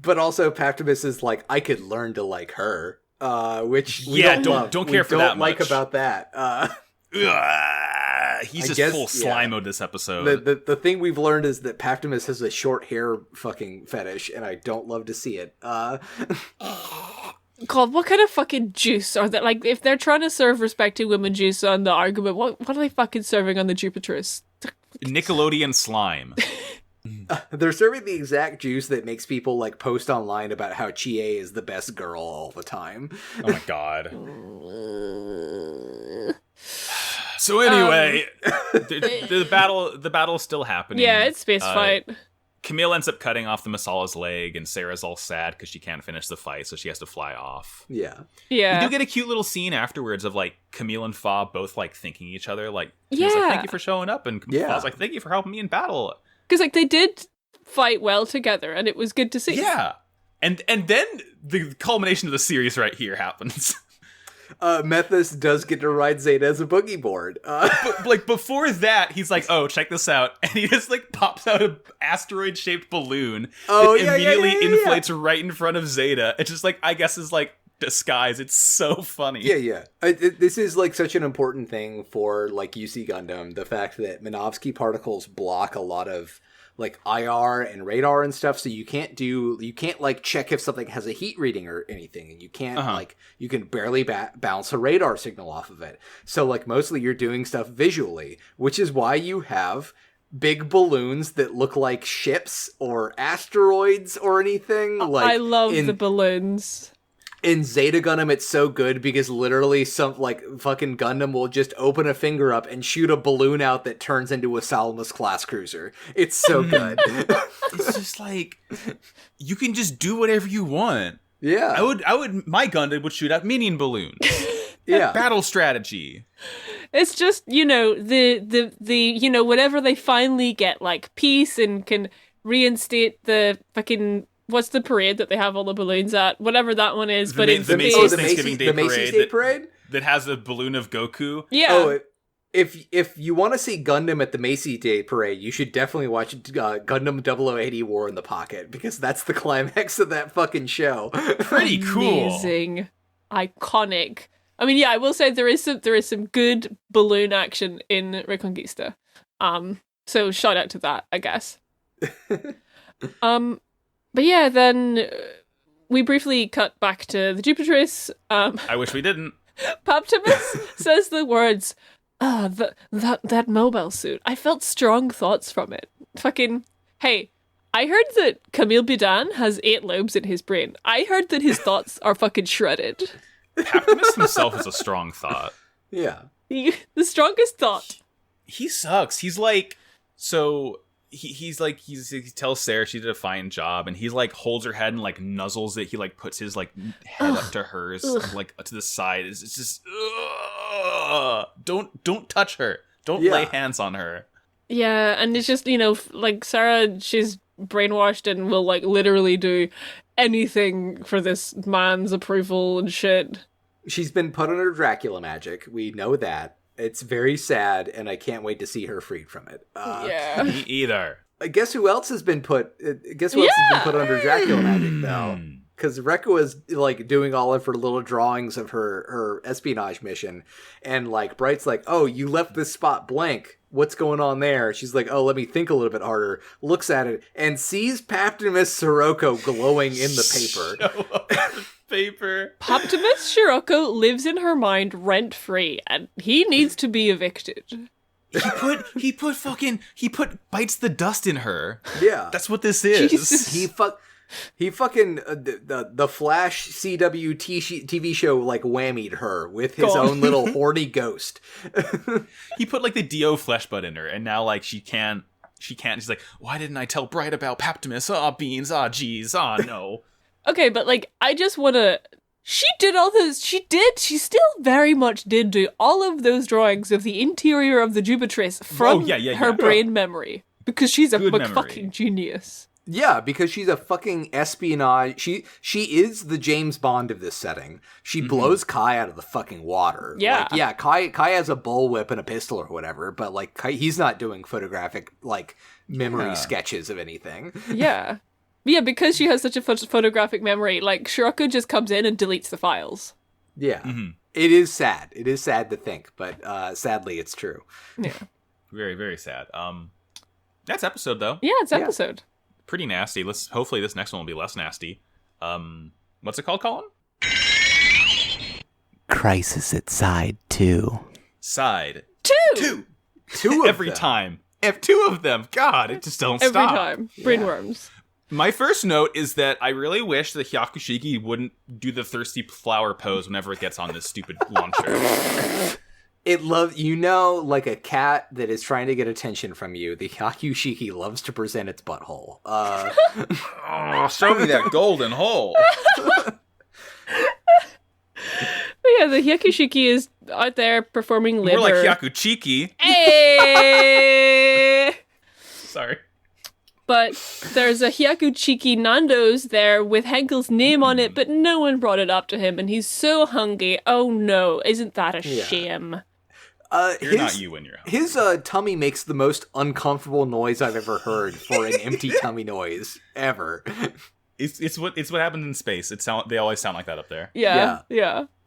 But also Paptimus is like, I could learn to like her, which we don't care for that much. Like about that. He's just full slime mode this episode. The thing we've learned is that Paptimus has a short hair fucking fetish, and I don't love to see it. God, what kind of fucking juice are that? Like, if they're trying to serve respected women juice on the argument, what are they fucking serving on the Jupiterus? Nickelodeon slime. They're serving the exact juice that makes people like post online about how Chie is the best girl all the time. Oh my god. So anyway, the battle's still happening. Yeah, it's space fight. Camille ends up cutting off the Masala's leg, and Sarah's all sad because she can't finish the fight, so she has to fly off. Yeah. We do get a cute little scene afterwards of like Camille and Fa both like thanking each other. Like, Camille's like, thank you for showing up, and Fa's like, thank you for helping me in battle. Because like they did fight well together, and it was good to see. Yeah, and then the culmination of the series right here happens. Methus does get to ride Zeta as a boogie board. But like before that, he's like, "Oh, check this out!" And he just like pops out an asteroid-shaped balloon that immediately inflates right in front of Zeta. It's just like, I guess, is like disguise. It's so funny. Yeah. This is like such an important thing for like UC Gundam. The fact that Minovsky particles block a lot of like IR and radar and stuff, so you can't like check if something has a heat reading or anything, and you can't like, you can barely bounce a radar signal off of it. So like mostly you're doing stuff visually, which is why you have big balloons that look like ships or asteroids or anything. Like, I love the balloons. In Zeta Gundam, it's so good because literally some, like, fucking Gundam will just open a finger up and shoot a balloon out that turns into a Salamis class cruiser. It's so good. It's just like, you can just do whatever you want. Yeah. My Gundam would shoot out minion balloons. Yeah. Battle strategy. It's just, you know, the you know, whenever they finally get, like, peace and can reinstate the fucking... What's the parade that they have all the balloons at? Whatever that one is, but it's the Macy's Thanksgiving Day Macy's Day Parade that has a balloon of Goku. Yeah. Oh, if you want to see Gundam at the Macy's Day Parade, you should definitely watch Gundam 0080 War in the Pocket, because that's the climax of that fucking show. Pretty cool. Amazing, iconic. I mean, yeah, I will say there is some good balloon action in Reconquista. So shout out to that, I guess. But yeah, then we briefly cut back to the Jupitress. I wish we didn't. Paptimus says the words, that mobile suit. I felt strong thoughts from it. Fucking, hey, I heard that Camille Bidan has 8 lobes in his brain. I heard that his thoughts are fucking shredded. Paptimus himself is a strong thought. Yeah. The strongest thought. He sucks. He's like, so he tells Sarah she did a fine job, and he's like holds her head and like nuzzles it. He like puts his like head up to hers, like to the side. It's just don't touch her. Don't lay hands on her. Yeah, and it's just, like Sarah, she's brainwashed and will like literally do anything for this man's approval and shit. She's been put under Dracula magic. We know that. It's very sad, and I can't wait to see her freed from it. Yeah. Me either. Guess who else has been put? Guess who else has been put under Dracula magic though? Because Rekka was like doing all of her little drawings of her espionage mission, and like Bright's like, "Oh, you left this spot blank. What's going on there?" She's like, "Oh, let me think a little bit harder." Looks at it and sees Paptimus Sirocco glowing in the paper. Paptimus Sirocco lives in her mind rent free, and he needs to be evicted. He put bites the dust in her. Yeah, that's what this is. Jesus. He fucking the Flash CW TV show like whammied her with his own little horny ghost. He put like the Dio flesh bud in her, and now like she can't. She's like, why didn't I tell Bright about Paptimus? Beans. Jeez. No. Okay, but like I just wanna. She did all those. She still very much did do all of those drawings of the interior of the Jupitress from her brain memory, because she's a fucking genius. Yeah, because she's a fucking espionage. She is the James Bond of this setting. She blows Kai out of the fucking water. Yeah. Like, yeah, Kai has a bullwhip and a pistol or whatever, but like he's not doing photographic like memory sketches of anything. Yeah. Yeah, because she has such a photographic memory, like Sirocco just comes in and deletes the files. Yeah. It is sad. It is sad to think, but sadly it's true. Yeah. Very, very sad. That's episode though. Yeah, it's episode. Pretty nasty. Hopefully this next one will be less nasty. What's it called, Colin? Crisis at Side 2. Side. Two of every them. time. Two of them. God, it just don't every stop. time. Brainworms. My first note is that I really wish that Hyakushiki wouldn't do the thirsty flower pose whenever it gets on this stupid launcher. Like a cat that is trying to get attention from you, the Hyakushiki loves to present its butthole. Show me that golden hole. But yeah, the Hyakushiki is out there performing labor. More like Hyakuchiki. Hey! Sorry. But there's a Hyakuchiki Nando's there with Henkel's name on it, but no one brought it up to him, and he's so hungry. Oh no, isn't that a shame? You're not you when you're hungry. His tummy makes the most uncomfortable noise I've ever heard for an empty tummy noise ever. It's what happens in space. They always sound like that up there. Yeah.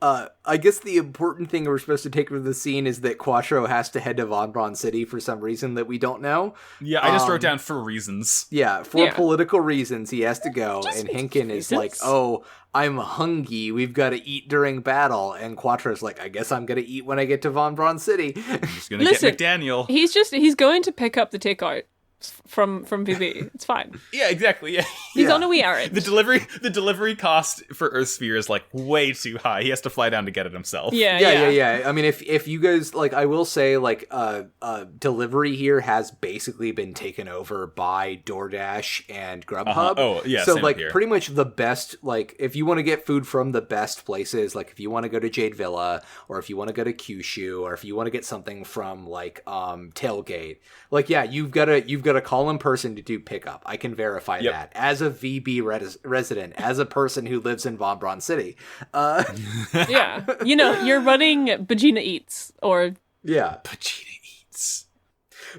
I guess the important thing we're supposed to take from the scene is that Quattro has to head to Von Braun City for some reason that we don't know. Yeah, I just wrote down for reasons. Yeah, for political reasons he has to go, and Hinken is like, "Oh, I'm hungry. We've got to eat during battle." And Quattro's like, "I guess I'm gonna eat when I get to Von Braun City." I'm just gonna get McDaniel. He's going to pick up the takeout from VB. It's fine. Yeah, exactly. Yeah. He's on a wee errand. The delivery cost for Earthsphere is like way too high. He has to fly down to get it himself. Yeah. I mean, if you guys like, I will say like, delivery here has basically been taken over by DoorDash and Grubhub. Oh yeah. So same like, here. pretty much the best, like, if you want to get food from the best places, like if you want to go to Jade Villa, or if you want to go to Kyushu, or if you want to get something from like Tailgate, like you've got to call in person to do pickup. I can verify that as a VB resident, as a person who lives in Von Braun City. Yeah, you're running Vagina Eats or Vagina Eats.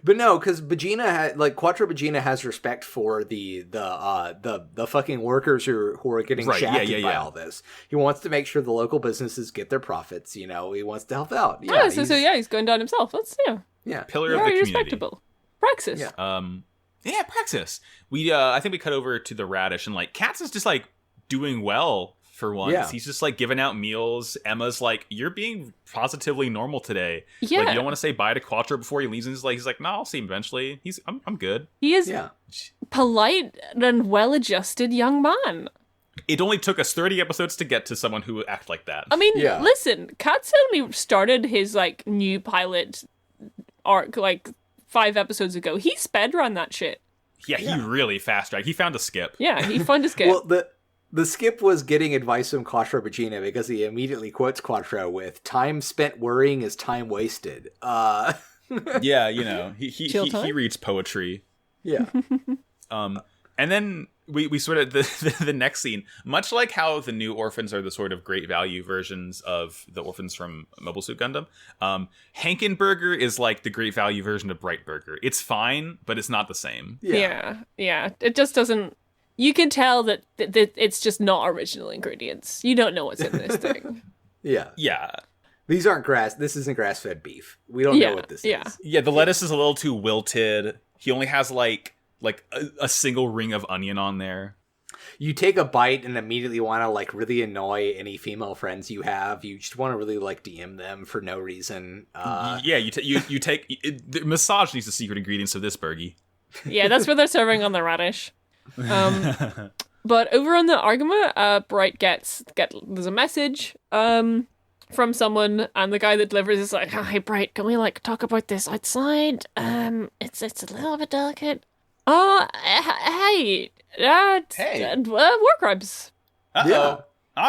But no, because Quattro Bagina has respect for the fucking workers who are getting shafted by all this. He wants to make sure the local businesses get their profits. You know, he wants to help out. Yeah, he's going down himself. That's pillar of the community. Respectable. Praxis. Yeah. Praxis. We I think we cut over to the Radish, and like Katz is just like doing well for once. Yeah. He's just like giving out meals. Emma's like, you're being positively normal today. Yeah. Like, you don't want to say bye to Quattro before he leaves, and he's like, no, I'll see him eventually. I'm good. He is polite and well-adjusted young man. It only took us 30 episodes to get to someone who would act like that. I mean, listen, Katz only started his like new pilot arc like 5 episodes ago. He sped run that shit. Yeah, he really fast tracked. He found a skip. Yeah, he found a skip. Well, the skip was getting advice from Quattro Bagina because he immediately quotes Quattro with "Time spent worrying is time wasted." Yeah, you know, he reads poetry. Yeah. And then we sort of the next scene, much like how the new orphans are the sort of great value versions of the orphans from Mobile Suit Gundam. Hankenberger is like the great value version of Brightburger. It's fine, but it's not the same. Yeah. It just doesn't. You can tell that it's just not original ingredients. You don't know what's in this thing. Yeah. These aren't This isn't grass-fed beef. We don't know what this is. Yeah, the lettuce is a little too wilted. He only has like a single ring of onion on there. You take a bite and immediately want to like really annoy any female friends you have. You just want to really like DM them for no reason. You take the massage needs the secret ingredients of this burgie. Yeah, that's what they're serving on the Radish. But over on the Argama, Bright there's a message from someone, and the guy that delivers is like, "Hey Bright, can we like talk about this outside? It's a little bit delicate." Hey, war crimes.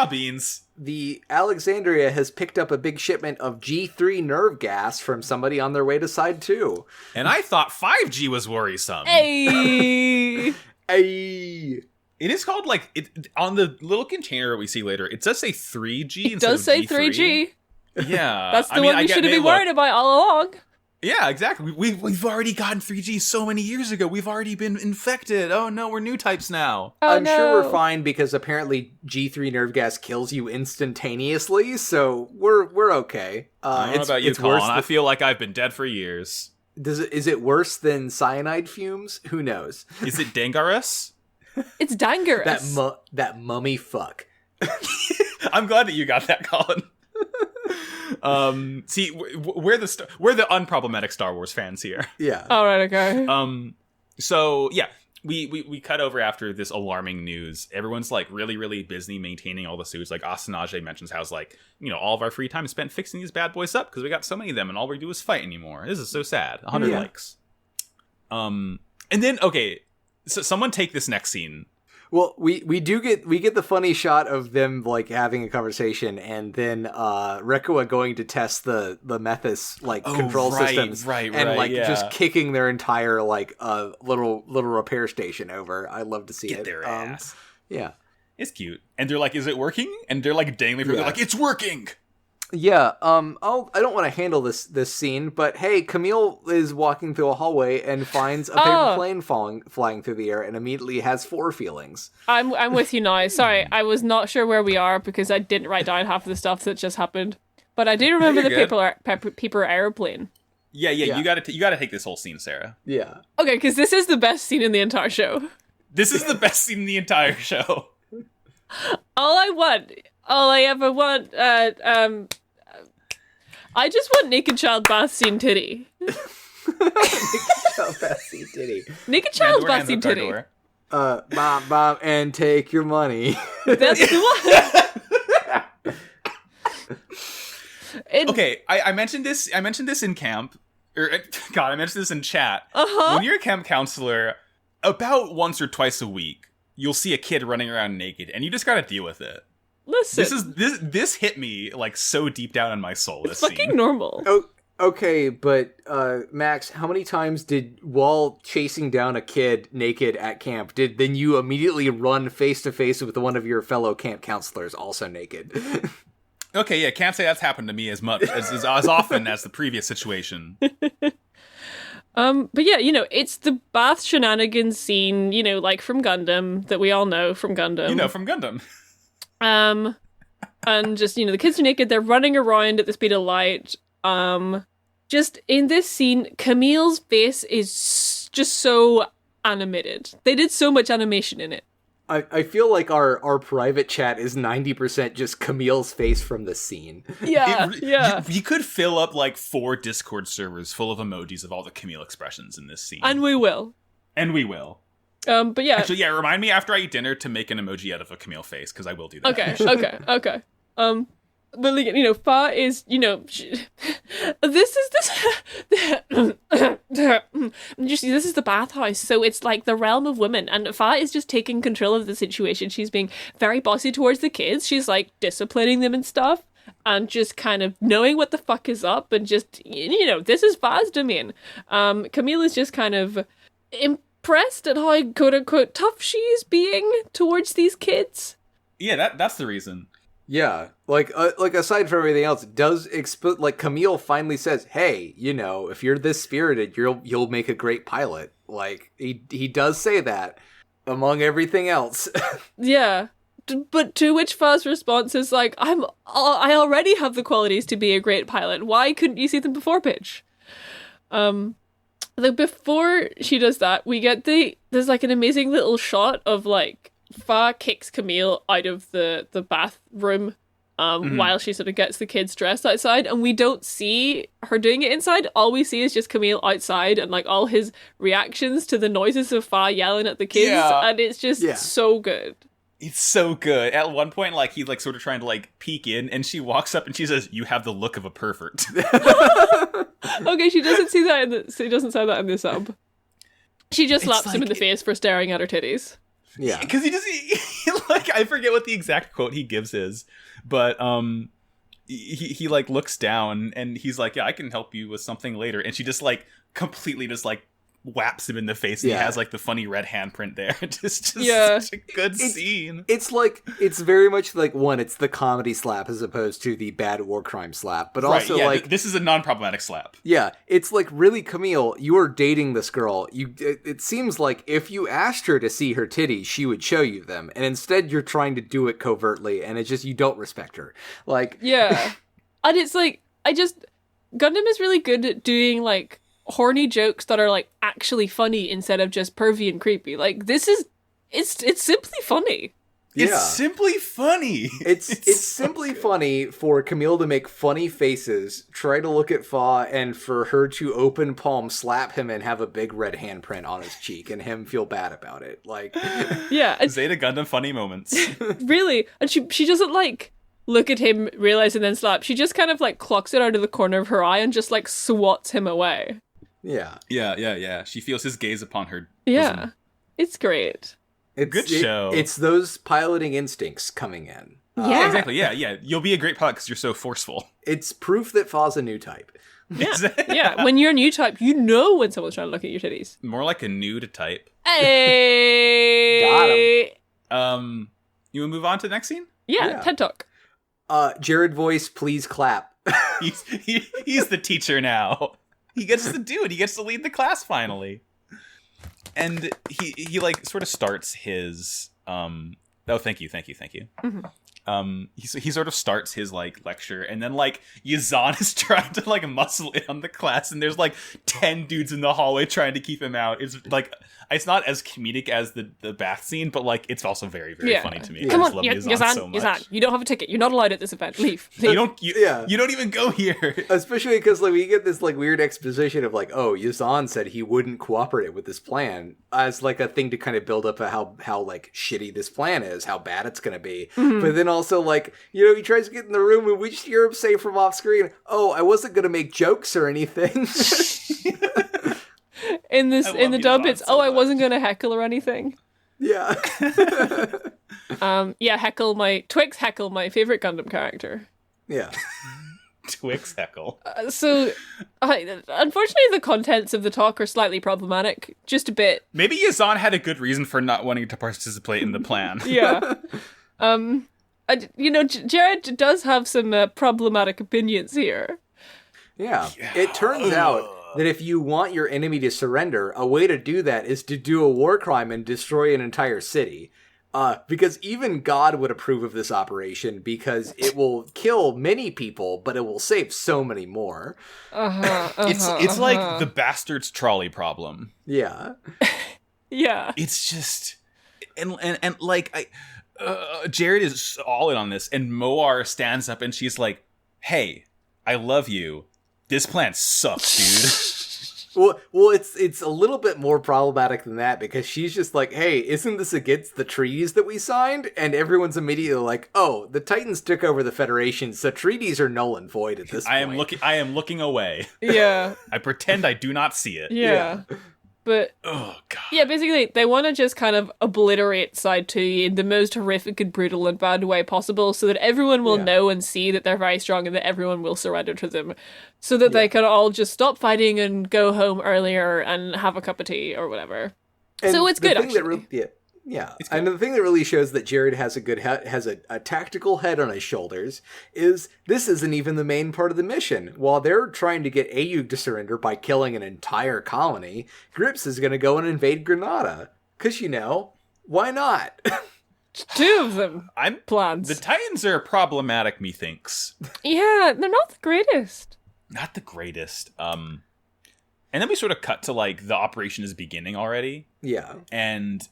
Beans. The Alexandria has picked up a big shipment of G3 nerve gas from somebody on their way to Side 2. And I thought 5G was worrisome. Hey. Hey. It is called like it on the little container we see later. It does say 3G. It does say 3G. Yeah, that's the one you should have been worried about all along. Yeah, exactly. We've already gotten 3G so many years ago. We've already been infected. Oh no, we're new types now. I'm sure we're fine because apparently G3 nerve gas kills you instantaneously, so we're okay. I don't know about you, Colin. I feel like I've been dead for years. Is it worse than cyanide fumes? Who knows? Is it dangerous? It's dangerous. That mummy fuck. I'm glad that you got that, Colin. See, we're the unproblematic Star Wars fans here. Yeah. All right. Okay. So yeah, we cut over after this alarming news. Everyone's like really, really busy maintaining all the suits. Like Asanage mentions how it's like, you know, all of our free time is spent fixing these bad boys up because we got so many of them and all we do is fight anymore. This is so sad. 100 likes. And then so someone take this next scene. Well, we get the funny shot of them like having a conversation, and then Rekua going to test the Methus control systems, and just kicking their entire little repair station over. I love to see Get it. Their ass. Yeah, it's cute, and they're like, "Is it working?" And they're like dangling, they're like, "It's working." Yeah, I don't want to handle this scene, but hey, Camille is walking through a hallway and finds a paper plane flying through the air and immediately has 4 feelings. I'm with you now. Sorry, I was not sure where we are because I didn't write down half of the stuff that just happened. But I do remember the paper airplane. Yeah. You got to take this whole scene, Sarah. Yeah. Okay, because this is the best scene in the entire show. This is the best scene in the entire show. All I ever want, I just want naked child bath scene titty. Naked child bath scene titty. Naked child bath scene titty. Bob, and take your money. That's the one. Okay, I mentioned this. I mentioned this in camp. I mentioned this in chat. When you're a camp counselor, about once or twice a week, you'll see a kid running around naked, and you just gotta deal with it. Listen, this hit me like so deep down in my soul. It's fucking normal. Oh, okay, but Max, how many times while chasing down a kid naked at camp, then you immediately run face to face with one of your fellow camp counselors also naked? Okay, yeah, can't say that's happened to me as much as often as the previous situation. But yeah, it's the bath shenanigans scene, like from Gundam, that we all know from Gundam. From Gundam. And just, the kids are naked, they're running around at the speed of light. Just in this scene, Camille's face is just so animated. They did so much animation in it. I feel like our private chat is 90% just Camille's face from this scene. Yeah, yeah. You could fill up like 4 Discord servers full of emojis of all the Camille expressions in this scene. And we will. But yeah. Actually, yeah, remind me after I eat dinner to make an emoji out of a Camille face, because I will do that. Okay. But like, Fa is, this is the bathhouse, so it's like the realm of women, and Fa is just taking control of the situation. She's being very bossy towards the kids. She's like disciplining them and stuff, and just kind of knowing what the fuck is up, and just, this is Fa's domain. Camille is just kind of impressed at how quote unquote tough she is being towards these kids. Yeah, that's the reason. Yeah, like aside from everything else, like Camille finally says, "Hey, if you're this spirited, you'll make a great pilot." Like he does say that, among everything else. Yeah, but to which Fa's response is like, I already have the qualities to be a great pilot. Why couldn't you see them before pitch? Like before she does that, we get there's like an amazing little shot of like Fa kicks Camille out of the bathroom while she sort of gets the kids dressed outside, and we don't see her doing it inside. All we see is just Camille outside and like all his reactions to the noises of Fa yelling at the kids, and it's just so good. It's so good. At one point, like, he's like sort of trying to like peek in, and she walks up and she says, "You have the look of a pervert." Okay, she doesn't see that she doesn't say that in the sub. She just slaps him in the face for staring at her titties. Yeah, because he like, I forget what the exact quote he gives is, but he like looks down and he's like, "Yeah, I can help you with something later," and she just like completely just like whaps him in the face, and he has like the funny red handprint there. Just such a good scene. It's like, it's very much like, it's the comedy slap as opposed to the bad war crime slap, but also like this is a non-problematic slap. Yeah, it's like, really, Camille, you are dating this girl. It seems like if you asked her to see her titties, she would show you them, and instead you're trying to do it covertly, and it's just, you don't respect her. Like, yeah, and it's like, Gundam is really good at doing like horny jokes that are like actually funny instead of just pervy and creepy. Like, this is it's simply funny. It's simply funny. It's simply funny for Camille to make funny faces, try to look at Fa, and for her to open palm slap him and have a big red handprint on his cheek and him feel bad about it. Like, yeah, Zeta Gundam funny moments. Really, and she doesn't like look at him, realize, and then slap. She just kind of like clocks it out of the corner of her eye and just like swats him away. Yeah. She feels his gaze upon her. Yeah, bosom. It's great. Good show. It's those piloting instincts coming in. Yeah, exactly. Yeah. You'll be a great pilot because you're so forceful. It's proof that Fa's a new type. Yeah. Yeah. When you're a new type, you know when someone's trying to look at your titties. More like a nude type. Hey. Got him. You want to move on to the next scene? Yeah. TED Talk. Jared voice, please clap. He's the teacher now. He gets to do it. He gets to lead the class finally. And he like sort of starts his thank you. Mm-hmm. He sort of starts his like lecture, and then like Yazan is trying to like muscle in on the class, and there's like 10 dudes in the hallway trying to keep him out. It's like, it's not as comedic as the bath scene, but like it's also very, very funny to me. Come on, I just love Yazan so much. Yazan, you don't have a ticket. You're not allowed at this event. Leave. You don't even go here. Especially because like we get this like weird exposition of like, oh, Yazan said he wouldn't cooperate with this plan, as like a thing to kind of build up how like shitty this plan is, how bad it's gonna be. Mm-hmm. But then also like, he tries to get in the room and we just hear him say from off screen, "Oh, I wasn't gonna make jokes or anything." In the dub, it's I wasn't gonna heckle or anything. Yeah. Twix heckle, my favorite Gundam character. Yeah. Twix heckle. Unfortunately, the contents of the talk are slightly problematic, just a bit. Maybe Yazan had a good reason for not wanting to participate in the plan. Yeah. Jared does have some problematic opinions here. Yeah. It turns out that if you want your enemy to surrender, a way to do that is to do a war crime and destroy an entire city. Because even God would approve of this operation because it will kill many people, but it will save so many more. It's like the bastard's trolley problem. Yeah. Yeah. It's just and like Jared is all in on this, and Moar stands up and she's like, "Hey, I love you. This plan sucks, dude." Well, it's a little bit more problematic than that because she's just like, "Hey, isn't this against the treaties that we signed?" And everyone's immediately like, "Oh, the Titans took over the Federation, so treaties are null and void at this point." I am looking away. Yeah. I pretend I do not see it. Yeah. But oh god. yeah, basically they want to just kind of obliterate Side 2 in the most horrific and brutal and bad way possible so that everyone will know and see that they're very strong and that everyone will surrender to them. So that they can all just stop fighting and go home earlier and have a cup of tea or whatever. And so it's good, actually. And the thing that really shows that Jared has a good has a tactical head on his shoulders is this isn't even the main part of the mission. While they're trying to get Ayug to surrender by killing an entire colony, Grips is going to go and invade Granada. 'Cause, why not? 2 of them. Plans. The Titans are problematic, methinks. Yeah, they're not the greatest. Not the greatest. And then we sort of cut to like the operation is beginning already. Yeah. And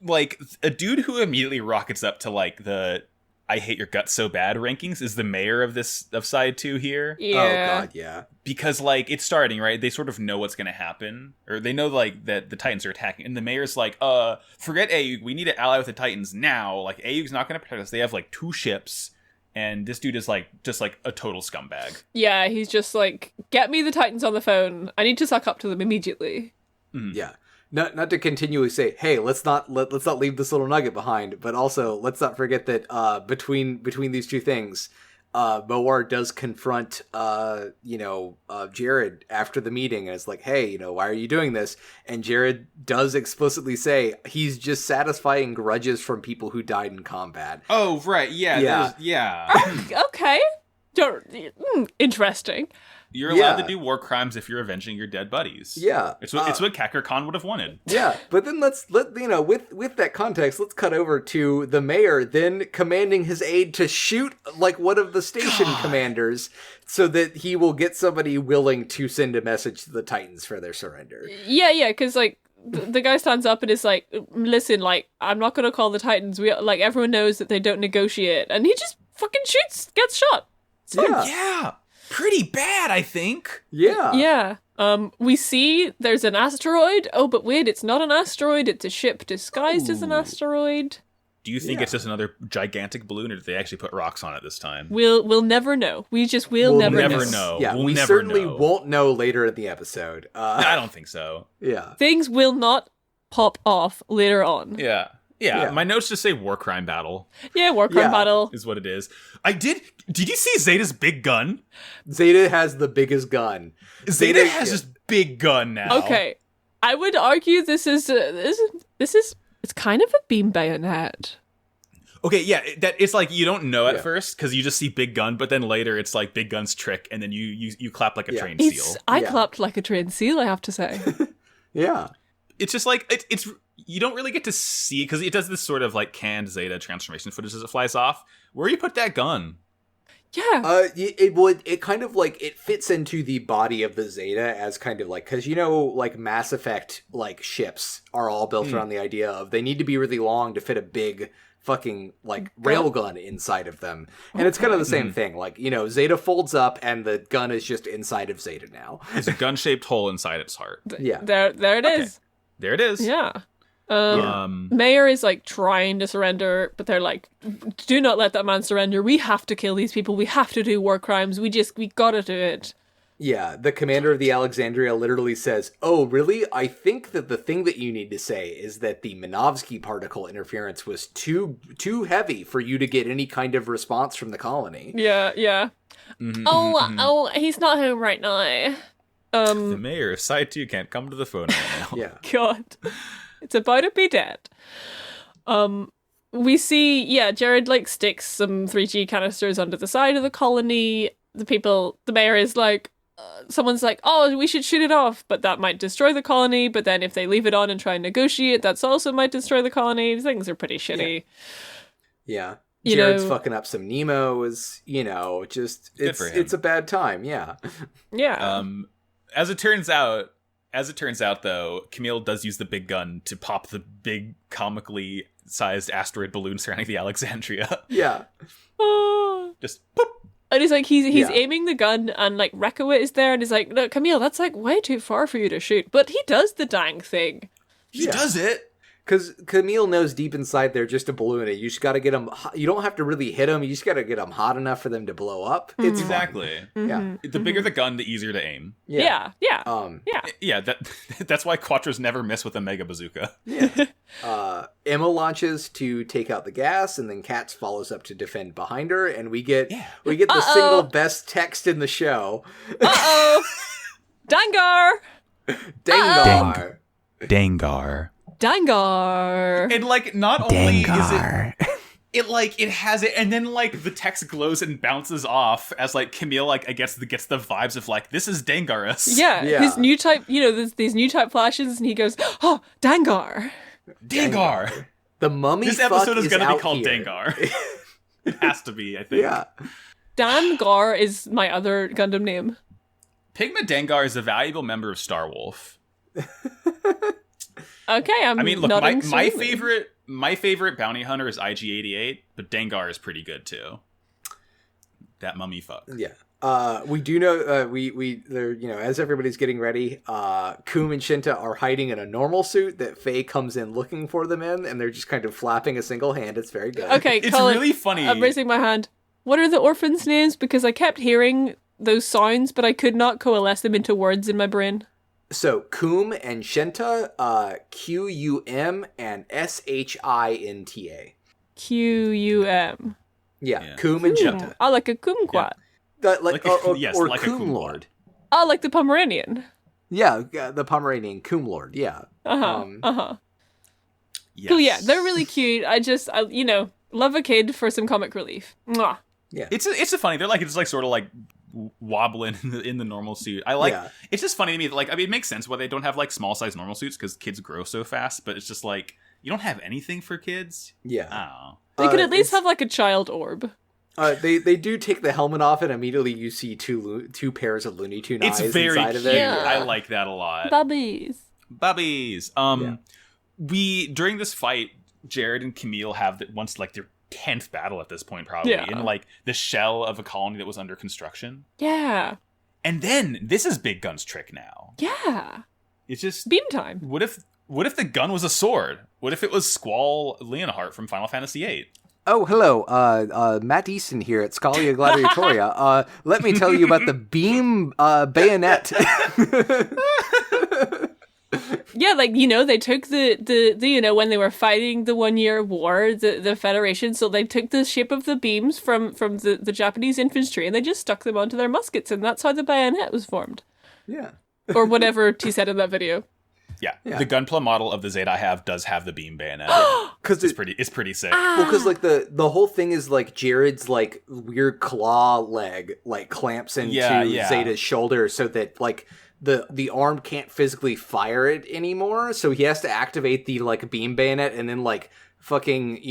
like a dude who immediately rockets up to like the "I hate your guts so bad" rankings is the mayor of Side 2 here. Yeah. Oh god, yeah. Because like it's starting, right? They sort of know what's gonna happen. Or they know like that the Titans are attacking. And the mayor's like, forget Ayug, we need to ally with the Titans now. Like Ayug's not gonna protect us. They have like 2 ships. And this dude is like just like a total scumbag. Yeah, he's just like, get me the Titans on the phone. I need to suck up to them immediately. Mm. Yeah. Not to continually say, hey, let's not leave this little nugget behind, but also let's not forget that between these two things, Moar does confront Jared after the meeting and it's like, hey, why are you doing this? And Jared does explicitly say he's just satisfying grudges from people who died in combat. Oh right, yeah. Okay. Interesting. You're allowed to do war crimes if you're avenging your dead buddies. Yeah. It's what Kacker Khan would have wanted. Yeah, but then with that context, let's cut over to the mayor then commanding his aide to shoot like one of the station commanders so that he will get somebody willing to send a message to the Titans for their surrender. Yeah, because like the guy stands up and is like, listen, like, I'm not going to call the Titans. Everyone knows that they don't negotiate. And he just fucking gets shot. Yeah. Pretty bad, I think. Yeah. Yeah. We see there's an asteroid. Oh, but wait, it's not an asteroid. It's a ship disguised as an asteroid. Do you think it's just another gigantic balloon, or did they actually put rocks on it this time? We'll never know. We'll never know. Yeah, we'll we never certainly know. won't know later in the episode. I don't think so. Yeah. Things will not pop off later on. Yeah, my notes just say war crime battle. Yeah, war crime battle. Is what it is. Did you see Zeta's big gun? Zeta has the biggest gun. Zeta has this big gun now. Okay. I would argue this is it's kind of a beam bayonet. Okay, yeah, it's like you don't know at first because you just see big gun, but then later it's like big gun's trick, and then you clap like a trained seal. I clapped like a trained seal, I have to say. Yeah. It's just like it's you don't really get to see because it does this sort of like canned Zeta transformation footage as it flies off. Where you put that gun? Yeah. It kind of like it fits into the body of the Zeta as kind of like, because like Mass Effect like ships are all built around the idea of they need to be really long to fit a big fucking like railgun inside of them, and it's kind of the same thing. Like Zeta folds up and the gun is just inside of Zeta now. There's a gun-shaped hole inside its heart. Yeah, there it is. There it is. Yeah. Mayor is like trying to surrender, but they're like, do not let that man surrender. We have to kill these people. We have to do war crimes. We gotta do it. Yeah, the commander of the Alexandria literally says, oh, really? I think that the thing that you need to say is that the Minovsky particle interference was too heavy for you to get any kind of response from the colony. Yeah. Oh, he's not home right now. The mayor of Side 2 can't come to the phone right now. Yeah. God. It's about to be dead. We see, Jared like sticks some 3G canisters under the side of the colony. The mayor is like, someone's like, oh, we should shoot it off, but that might destroy the colony. But then if they leave it on and try and negotiate, that's also might destroy the colony. Things are pretty shitty. Yeah. You Jared's know- fucking up some Nemos, just Good for him. it's a bad time, yeah. Yeah. As it turns out, though, Camille does use the big gun to pop the big comically sized asteroid balloon surrounding the Alexandria. Yeah. Oh. Just boop. And he's like, he's Yeah. aiming the gun, and like Rekawit is there, and he's like, no, Camille, that's like way too far for you to shoot. But he does the dang thing. He does it. Because Camille knows deep inside they're just a balloon. And you just got to get them. You don't have to really hit them. You just got to get them hot enough for them to blow up. It's fine. Exactly. Yeah. The bigger the gun, the easier to aim. Yeah. Yeah. Yeah. Yeah, that's why Quattros never miss with a mega bazooka. Emma launches to take out the gas, and then Katz follows up to defend behind her, and we get the single best text in the show. Uh-oh. Dangar. Dangar. Dangar. Dangar. And like, not only is Dangar. it has it, and then like the text glows and bounces off as like Camille like I guess gets the vibes of like this is Dangarus. Yeah, Yeah. his new type, there's these new type flashes, and he goes, oh, Dangar. Dangar. The mummy. This episode fuck is gonna be out called here. Dangar. It has to be, I think. Yeah. Dangar is my other Gundam name. Pigma Dangar is a valuable member of Star Wolf. Okay, I mean, look, nodding my serenely. favorite bounty hunter is IG-88, but Dangar is pretty good too. That mummy fuck. Yeah. We do know we they're as everybody's getting ready, Kum and Shinta are hiding in a normal suit that Faye comes in looking for them in, and they're just kind of flapping a single hand. It's very good. Okay, It's Colin, really funny. I'm raising my hand. What are the orphans' names? Because I kept hearing those sounds, but I could not coalesce them into words in my brain. So Kum and Shinta, QUM and SHINTA. QUM. Yeah, Kum and Shinta. I like a kumquat. Yes, or like a Kum Kum Lord. I like the Pomeranian. Yeah, the Pomeranian Kum Lord. Yeah. Yes. Cool, yeah, they're really cute. I love a kid for some comic relief. Mwah. It's a funny. They're like, it's like sort of like wobbling in the normal suit. I like. Yeah. It's just funny to me that, like, I mean, it makes sense why they don't have like small size normal suits because kids grow so fast. But it's just like you don't have anything for kids. Yeah. Oh. They could at least it's- have like a child orb. They do take the helmet off, and immediately you see two pairs of Looney Tune It's eyes very inside of cute. it. Yeah. I like that a lot. Bubbies. Bubbies. Yeah. We during this fight, Jared and Camille have once like their 10th battle at this point, probably Yeah. in like the shell of a colony that was under construction. Yeah. And then this is Big Gun's trick now. Yeah. It's just Beam time. what if the gun was a sword? What if it was Squall Leonhardt from Final Fantasy VIII? Oh, hello. Matt Easton here at Scalia Gladiatoria. Let me tell you about the beam bayonet. Yeah, like, they took the when they were fighting the 1 year war, the Federation, so they took the shape of the beams from the Japanese infantry and they just stuck them onto their muskets, and that's how the bayonet was formed. Yeah. Or whatever he said in that video. Yeah. Yeah. The Gunpla model of the Zeta I have does have the beam bayonet. Because it's pretty sick. Well, because like the whole thing is like Jared's like weird claw leg like clamps into Yeah. Zeta's shoulder so that like the arm can't physically fire it anymore. So he has to activate the like beam bayonet and then like fucking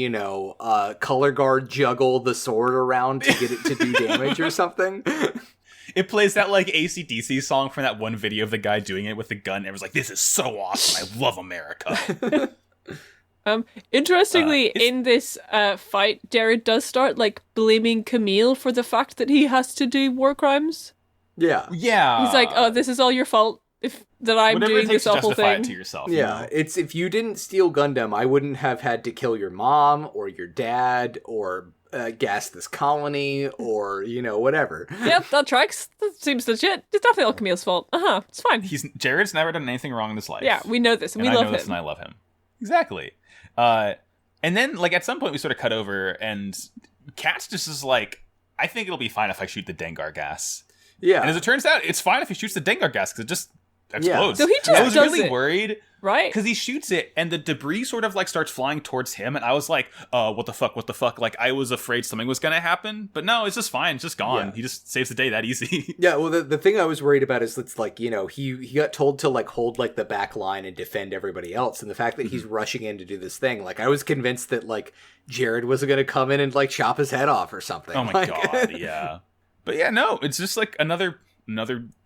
color guard juggle the sword around to get it to do damage or something. It plays that like AC/DC song from that one video of the guy doing it with the gun. Everyone's like, "This is so awesome! I love America." Interestingly, it's- in this fight, Jared does start like blaming Camille for the fact that he has to do war crimes. Yeah. Yeah, He's like, "Oh, this is all your fault. That I'm whatever doing it takes this to awful justify thing." it to yourself. you Yeah, know? it's if you didn't steal Gundam, I wouldn't have had to kill your mom or your dad or gas this colony or whatever. Yep, that tracks. That seems legit. It's definitely all Camille's fault. It's fine. Jared's never done anything wrong in his life. Yeah, we know this, and and we I love know this, him. and I love him. Exactly. And then like at some point we sort of cut over, and Katz just is like, "I think it'll be fine if I shoot the Dengar gas." Yeah. And as it turns out, it's fine if he shoots the Dengar gas because explodes. So he just I was does really it. worried. Right. Because he shoots it, and the debris sort of like starts flying towards him, and I was like, what the fuck? Like, I was afraid something was gonna happen, but no, it's just fine. It's just gone. Yeah. He just saves the day that easy. Yeah, well, the thing I was worried about is it's like, he got told to like hold like the back line and defend everybody else, and the fact that he's rushing in to do this thing, like I was convinced that like Jared was gonna come in and like chop his head off or something. Oh my god, yeah. But yeah, no, it's just like another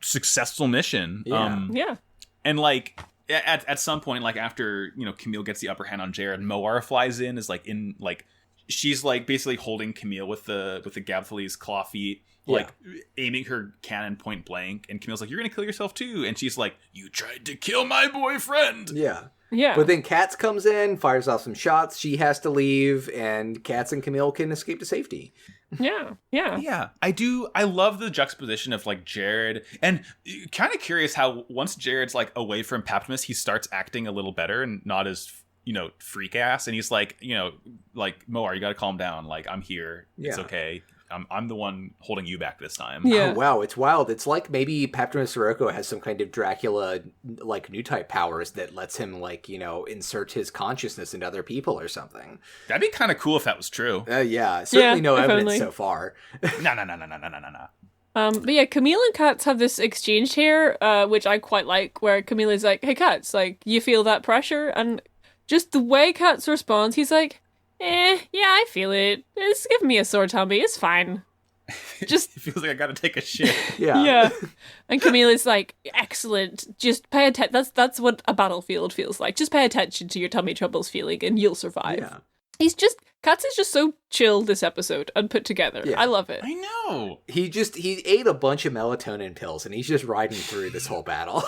successful mission. Yeah. Yeah. And like at some point, like after Camille gets the upper hand on Jared, Moar flies in, is like in like she's like basically holding Camille with the Gabthale's claw feet, like aiming her cannon point blank, and Camille's like, "You're gonna kill yourself too," and she's like, "You tried to kill my boyfriend." Yeah. Yeah. But then Katz comes in, fires off some shots. She has to leave, and Katz and Camille can escape to safety. Yeah. Yeah. Yeah, I love the juxtaposition of like Jared, and kind of curious how once Jared's like away from Paptimus, he starts acting a little better and not as freak ass, and he's like like Moar, you gotta calm down. Like, I'm here. It's Yeah. okay. I'm the one holding you back this time. Yeah. Oh, wow, it's wild. It's like maybe Paptimus Sirocco has some kind of Dracula, like, new type powers that lets him, like, insert his consciousness into other people or something. That'd be kind of cool if that was true. Yeah, certainly no if evidence only. so far. No. But yeah, Camille and Katz have this exchange here, which I quite like, where Camille is like, "Hey, Katz, like, you feel that pressure?" And just the way Katz responds, he's like, yeah, I feel it. It's giving me a sore tummy. It's fine. Just It feels like I gotta take a shit. yeah. And Camille is like, excellent. Just pay attention. That's what a battlefield feels like. Just pay attention to your tummy troubles feeling, and you'll survive. Yeah. Katz is just so chill this episode and put together. Yeah. I love it. I know. He ate a bunch of melatonin pills, and he's just riding through this whole battle.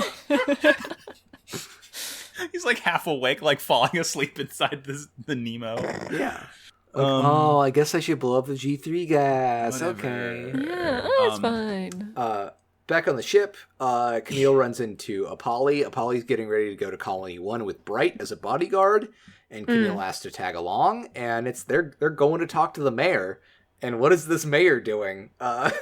He's like half awake, like falling asleep inside the Nemo. Yeah. Like, I guess I should blow up the G3 gas. Whatever. Okay. Yeah, it's fine. Back on the ship, Camille runs into Apolly. Apolly's getting ready to go to Colony 1 with Bright as a bodyguard, and Camille asks to tag along, and they're going to talk to the mayor. And what is this mayor doing? God.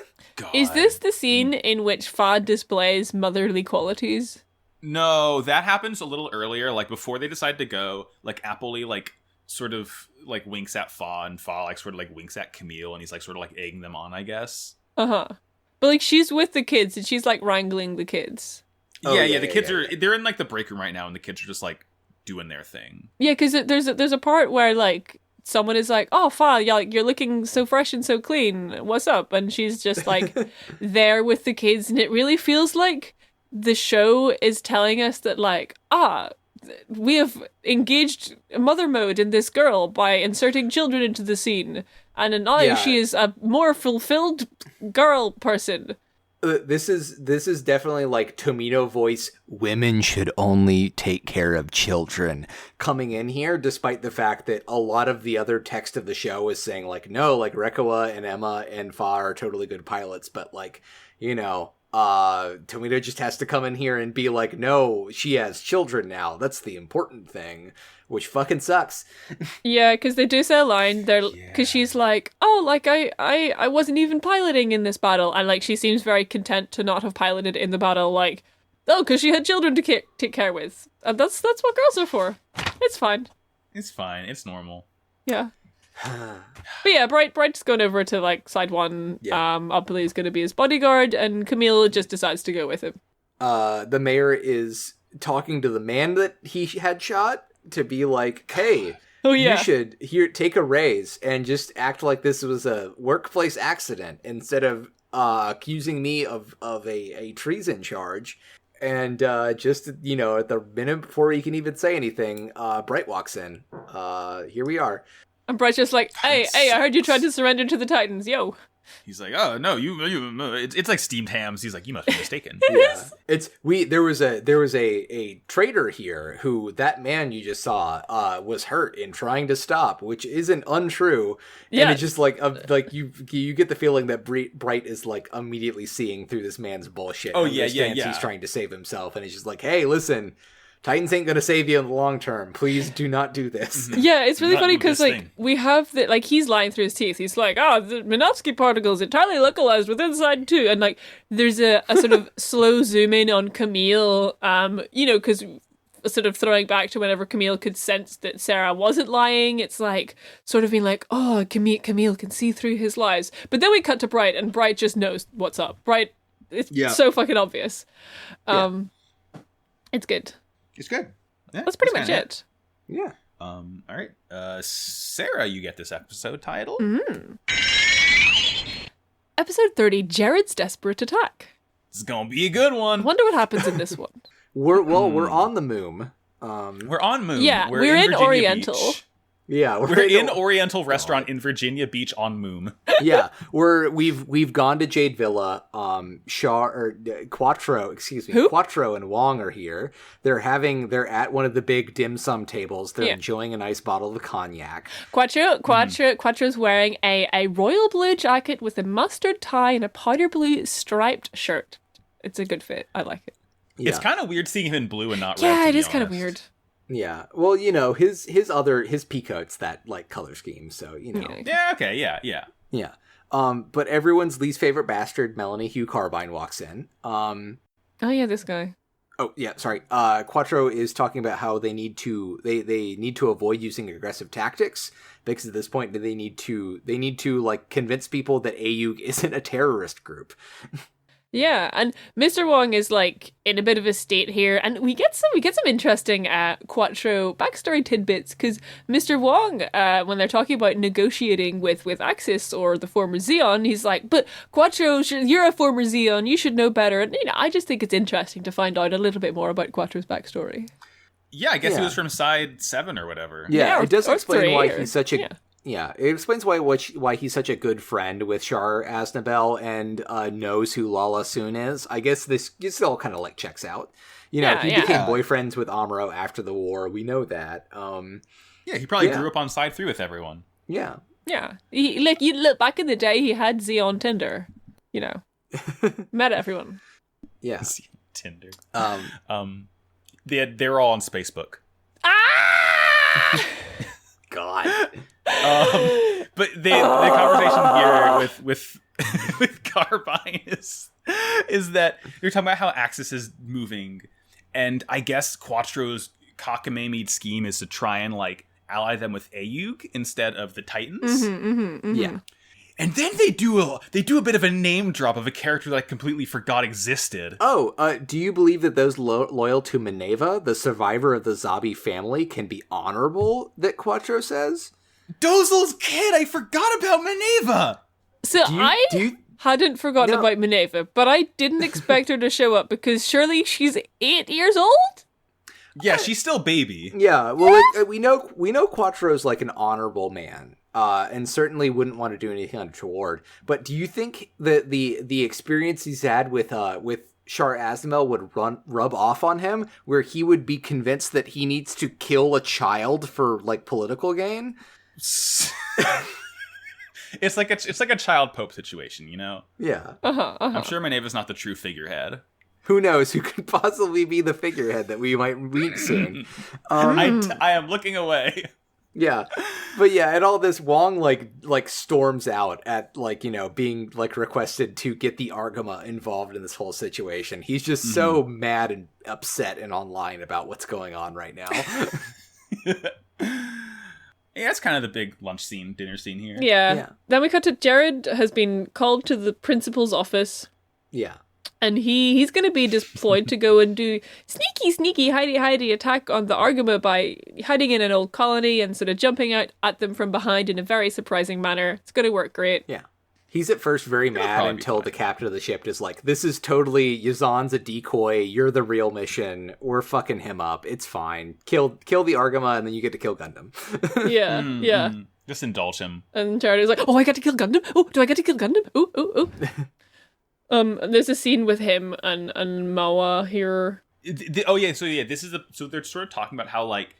Is this the scene in which Fa displays motherly qualities? No, that happens a little earlier, like before they decide to go. Like Appley, like sort of like winks at Fa, and Fa like sort of like winks at Camille, and he's like sort of like egging them on, I guess. Uh-huh. But like she's with the kids and she's like wrangling the kids. Oh, yeah. The kids they're in like the break room right now, and the kids are just like doing their thing. Yeah, because there's a part where like someone is like, "Oh, Fa, you're looking so fresh and so clean. What's up?" And she's just like there with the kids, and it really feels like the show is telling us that like, we have engaged mother mode in this girl by inserting children into the scene, and now she is a more fulfilled girl person. This is definitely like Tomino voice. Women should only take care of children. Coming in here, despite the fact that a lot of the other text of the show is saying like, no, like Rekoa and Emma and Fa are totally good pilots, but like, Tomino just has to come in here and be like, no, she has children now. That's the important thing, which fucking sucks. Yeah, because they do say a line there, because she's like, "Oh, like I wasn't even piloting in this battle," and like she seems very content to not have piloted in the battle, like, oh, because she had children to take care with, and that's what girls are for. It's fine. It's fine. It's normal. Yeah. But yeah, Bright's going over to like side one. Yeah. Uppily is going to be his bodyguard, and Camille just decides to go with him. The mayor is talking to the man that he had shot to be like, hey, you should take a raise and just act like this was a workplace accident instead of accusing me of a treason charge. And just, at the minute before he can even say anything, Bright walks in. Here we are. And Bright's just like, hey, I heard you tried to surrender to the Titans, yo. He's like, oh no, you it's like steamed hams. He's like, you must be mistaken. There was a traitor here who that man you just saw was hurt in trying to stop, which isn't untrue. And it's just like you get the feeling that Bright is like immediately seeing through this man's bullshit. Oh and yeah. He's trying to save himself, and he's just like, hey, listen, Titans ain't gonna save you in the long term. Please do not do this. Yeah, it's really Not funny do because this like thing. we have the like he's lying through his teeth. He's like, the Minovsky particles entirely localized with inside too, and like there's a sort of slow zoom in on Camille. Because sort of throwing back to whenever Camille could sense that Sarah wasn't lying. It's like sort of being like, oh, Camille can see through his lies. But then we cut to Bright, and Bright just knows what's up. Bright, it's so fucking obvious. It's good. It's good. Yeah, That's pretty it's much kinda it. Yeah. All right. Sarah, you get this episode title. Episode 30, Jared's Desperate Attack. It's gonna be a good I one. wonder what happens in this one. We're on the moon. We're on Moon. Yeah, we're in Virginia Oriental. Beach. Yeah, We're in Oriental restaurant in Virginia Beach on Moon. yeah, we've gone to Jade Villa. Quattro, excuse me, Who? Quattro and Wong are here. They're at one of the big dim sum tables. They're Yeah. enjoying a nice bottle of cognac. Quattro's wearing a royal blue jacket with a mustard tie and a powder blue striped shirt. It's a good fit. I like it. Yeah. It's kind of weird seeing him in blue and not red. Yeah, to it be is kind of honest. weird. Yeah, well, his peacoat's that like color scheme, so Yeah. Yeah. Okay. Yeah. yeah. But everyone's least favorite bastard, Melanie Hugh Carbine, walks in. Oh yeah, this guy. Oh yeah, sorry. Quattro is talking about how they need to avoid using aggressive tactics because at this point they need to like convince people that AU isn't a terrorist group. Yeah, and Mr. Wong is like in a bit of a state here, and we get some interesting Quattro backstory tidbits because Mr. Wong, when they're talking about negotiating with Axis or the former Xeon, he's like, "But Quattro, you're a former Xeon, you should know better." And I just think it's interesting to find out a little bit more about Quattro's backstory. Yeah. I guess he Yeah. was from side 7 or whatever. Yeah, it does or explain 3 why or- he's such a yeah. Yeah, it explains why he's such a good friend with Char Aznabel and knows who Lala Soon is. I guess this all kind of like checks out. He became boyfriends with Amuro after the war. We know that. Yeah. He probably grew up on side 3 with everyone. Yeah. Yeah, you look back in the day, he had Xeon Tinder. Met everyone. Yeah. Tinder. Um. They're all on Facebook. Ah! God. But the conversation here with with Carbine is that you're talking about how Axis is moving, and I guess Quattro's cockamamie scheme is to try and like ally them with Ayuk instead of the Titans. Yeah. And then they do a bit of a name drop of a character that I completely forgot existed. Oh, do you believe that those loyal to Minerva, the survivor of the Zabi family, can be honorable, that Quattro says? Dozel's kid, I forgot about Minerva! So hadn't forgotten about Minerva, but I didn't expect her to show up because surely she's 8 years old? Yeah, she's still baby. Yeah, well, we know Quattro's like an honorable man, and certainly wouldn't want to do anything untoward. But do you think that the experience he's had with Char Aznabel would rub off on him, where he would be convinced that he needs to kill a child for like political gain? It's like a child pope situation, Yeah. I'm sure Minerva's not the true figurehead. Who knows who could possibly be the figurehead that we might meet soon. I am looking away. Yeah. But yeah, and all this, Wong like storms out at being like requested to get the Argama involved in this whole situation. He's just so mad and upset and online about what's going on right now. Yeah, that's kind of the big lunch scene, dinner scene here. Yeah. Then we cut to Jared has been called to the principal's office. Yeah. And he's going to be deployed to go and do sneaky, hidey attack on the Argama by hiding in an old colony and sort of jumping out at them from behind in a very surprising manner. It's going to work great. Yeah. He's at first very mad probably be until fine. the captain of the ship is like, this is totally, Yazan's a decoy, you're the real mission, we're fucking him up, it's fine. Kill the Argama and then you get to kill Gundam. Yeah. Just indulge him. And Jared is like, oh, I got to kill Gundam? Oh, do I get to kill Gundam? Oh. And there's a scene with him and Mawa here. So they're sort of talking about how like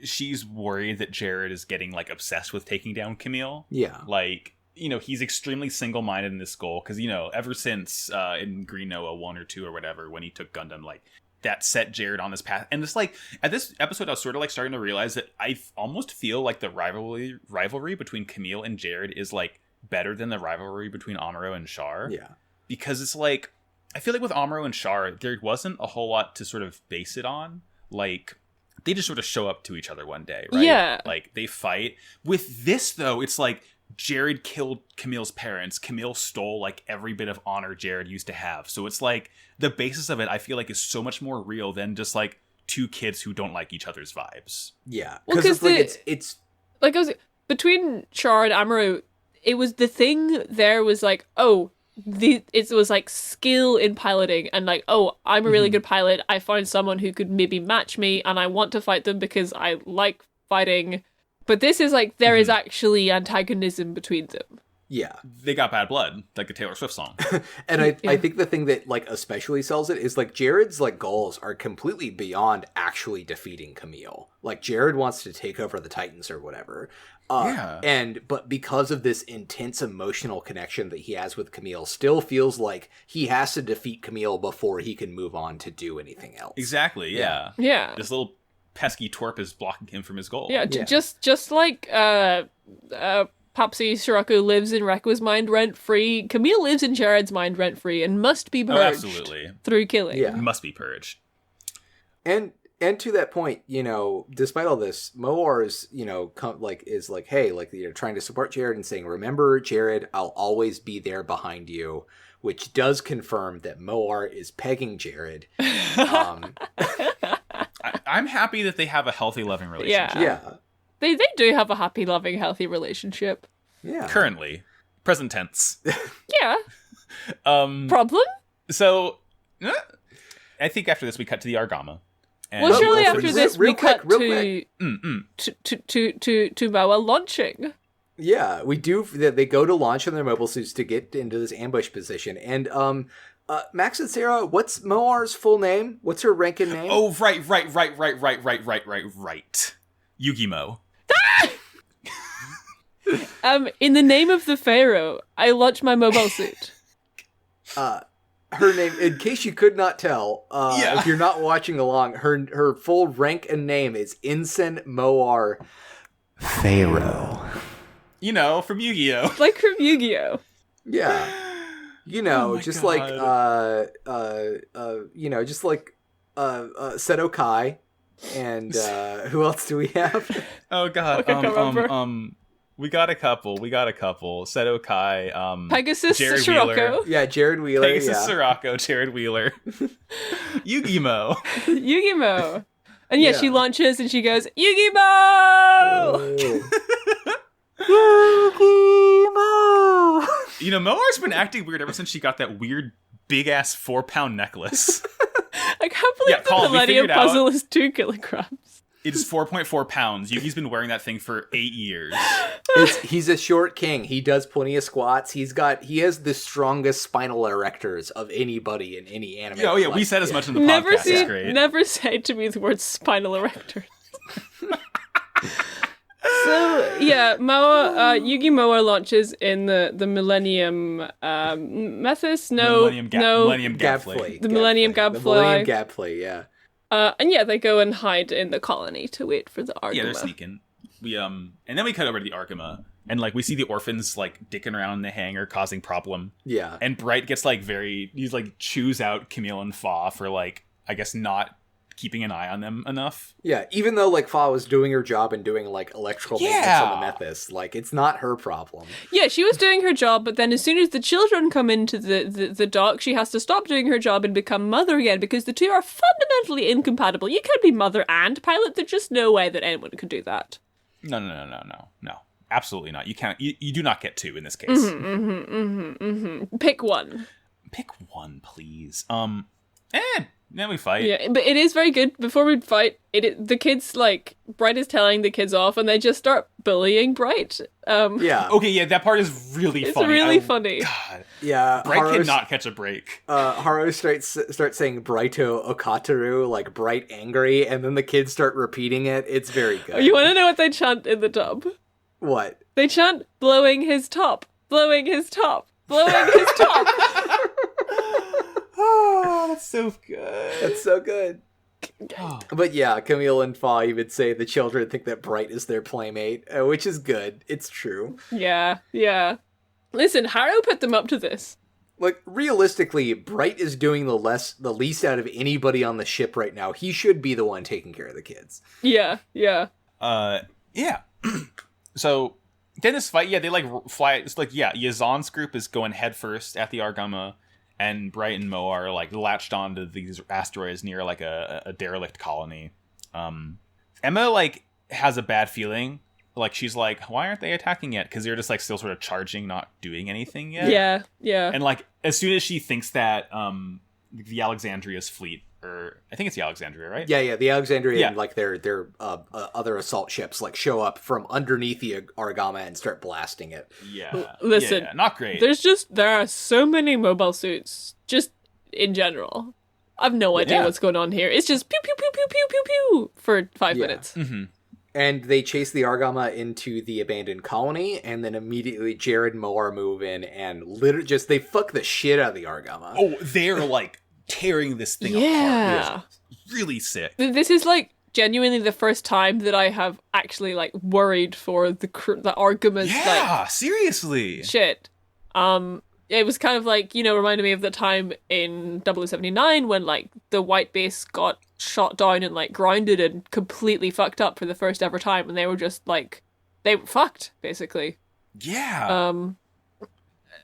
she's worried that Jared is getting like obsessed with taking down Camille. Yeah. Like, he's extremely single-minded in this goal because, ever since in Green Noah 1 or 2 or whatever, when he took Gundam, like, that set Jared on this path. And it's like, at this episode, I was sort of like starting to realize that I almost feel like the rivalry between Camille and Jared is like better than the rivalry between Amuro and Char. Yeah. Because it's like, I feel like with Amuro and Char, there wasn't a whole lot to sort of base it on. Like, they just sort of show up to each other one day, right? Yeah. Like, they fight. With this, though, it's like, Jared killed Camille's parents. Camille stole, like, every bit of honor Jared used to have. So it's like, the basis of it, I feel like, is so much more real than just, like, two kids who don't like each other's vibes. Yeah. Well, Because it's... Like, I was... Between Char and Amuro, it was the thing there was like, oh... it was like skill in piloting and like, oh, I'm a really good pilot. I found someone who could maybe match me and I want to fight them because I like fighting. But this is like, there is actually antagonism between them. Yeah. They got bad blood, like the Taylor Swift song. And I think the thing that like especially sells it is like Jared's like goals are completely beyond actually defeating Camille. Like Jared wants to take over the Titans or whatever. But because of this intense emotional connection that he has with Camille, still feels like he has to defeat Camille before he can move on to do anything else. Exactly, yeah. Yeah. This little pesky twerp is blocking him from his goal. Yeah, just like Popsy Sirocco lives in Rekko's mind rent-free, Camille lives in Jared's mind rent-free and must be purged through killing. Yeah. Must be purged. And to that point, you know, despite all this, Moar is, you know, is like, hey, like, you know, trying to support Jared and saying, remember, Jared, I'll always be there behind you, which does confirm that Moar is pegging Jared. I'm happy that they have a healthy, loving relationship. Yeah. They do have a happy, loving, healthy relationship. Yeah. Currently. Present tense. Yeah. Problem? So, I think after this we cut to the Argama. And Well, surely after this we cut quick. to Moa launching. Yeah, we do. They go to launch in their mobile suits to get into this ambush position. And Max and Sarah, what's Moar's full name? What's her rank and name? Oh, right. Yugimo. In the name of the Pharaoh, I launch my mobile suit. Her name, in case you could not tell, if you're not watching along, her full rank and name is Ensign Moar Pharaoh. You know, from Yu-Gi-Oh! Like from Yu-Gi-Oh! Yeah. You know, just like, Seto Kai. And who else do we have? Oh god. I can't remember. We got a couple. Seto Kai, Pegasus Jared Sirocco. Wheeler. Yeah, Jared Wheeler. Pegasus Sirocco, Jared Wheeler. Yugimo. Yugimo. And Yeah. she launches and she goes, Yugimo! Yugimo! You know, Moar's been acting weird ever since she got that weird big-ass 4-pound necklace. I can't believe the Colin, we Millennium figured out. Puzzle is 2 kilograms. It is 4.4 pounds. Yugi's been wearing that thing for 8 years. He's a short king. He does plenty of squats. He has the strongest spinal erectors of anybody in any anime. Oh yeah, we said as much in the podcast. It's great. Never say to me the word spinal erector. So yeah, Yugi Moa launches in the Millennium Methus. Millennium Gabflay. The Millennium Gabfly. The Millennium Gabfly, yeah. And yeah, they go and hide in the colony to wait for the Argama. Yeah, they're sneaking. And then we cut over to the Argama, and like we see the orphans like dicking around in the hangar, causing problem. Yeah. And Bright gets like he's like chews out Camille and Fa for like, I guess, not keeping an eye on them enough. Yeah, even though like Fa was doing her job and doing like electrical maintenance on the Methus, like it's not her problem. Yeah, she was doing her job, but then as soon as the children come into the dock, she has to stop doing her job and become mother again because the two are fundamentally incompatible. You can't be mother and pilot. There's just no way that anyone could do that. No. Absolutely not. You can't. You do not get two in this case. Pick one. Pick one, please. Then we fight. Yeah, but it is very good. Before we fight, the kids, like, Bright is telling the kids off, and they just start bullying Bright. Yeah. Okay, yeah, that part is really funny. It's really funny. God. Yeah. Bright cannot catch a break. Haru starts saying Brighto Okataru, like bright angry, and then the kids start repeating it. It's very good. You want to know what they chant in the dub? What? They chant, blowing his top, blowing his top, blowing his top. Oh that's so good. That's so good. But yeah, Camille and Fa even say the children think that Bright is their playmate, which is good. It's true. Yeah. Listen, Harrow put them up to this. Like, realistically, Bright is doing the least out of anybody on the ship right now. He should be the one taking care of the kids. Yeah. Yeah. So then this fight, they like fly. It's like Yazan's group is going headfirst at the Argama, and Bright and Mo are like latched onto these asteroids near like a derelict colony. Emma like has a bad feeling. Like she's like, why aren't they attacking yet? Because they're just like still sort of charging, not doing anything yet. Yeah. And like as soon as she thinks that the Alexandria's fleet, or I think it's the Alexandria, right? Yeah, the Alexandria and like their other assault ships like show up from underneath the Argama and start blasting it. Yeah. Listen, not great. There are so many mobile suits, just in general. I've no idea what's going on here. It's just pew pew pew pew pew pew pew for 5 minutes. Mm-hmm. And they chase the Argama into the abandoned colony, and then immediately Jared and Moar move in and literally they fuck the shit out of the Argama. Oh, they're like tearing this thing apart. It's really sick. This is like genuinely the first time that I have actually like worried for the Argama's like seriously shit. It was kind of like, reminded me of the time in 0079 when like the white base got shot down and like grounded and completely fucked up for the first ever time, and they were just like they were fucked basically.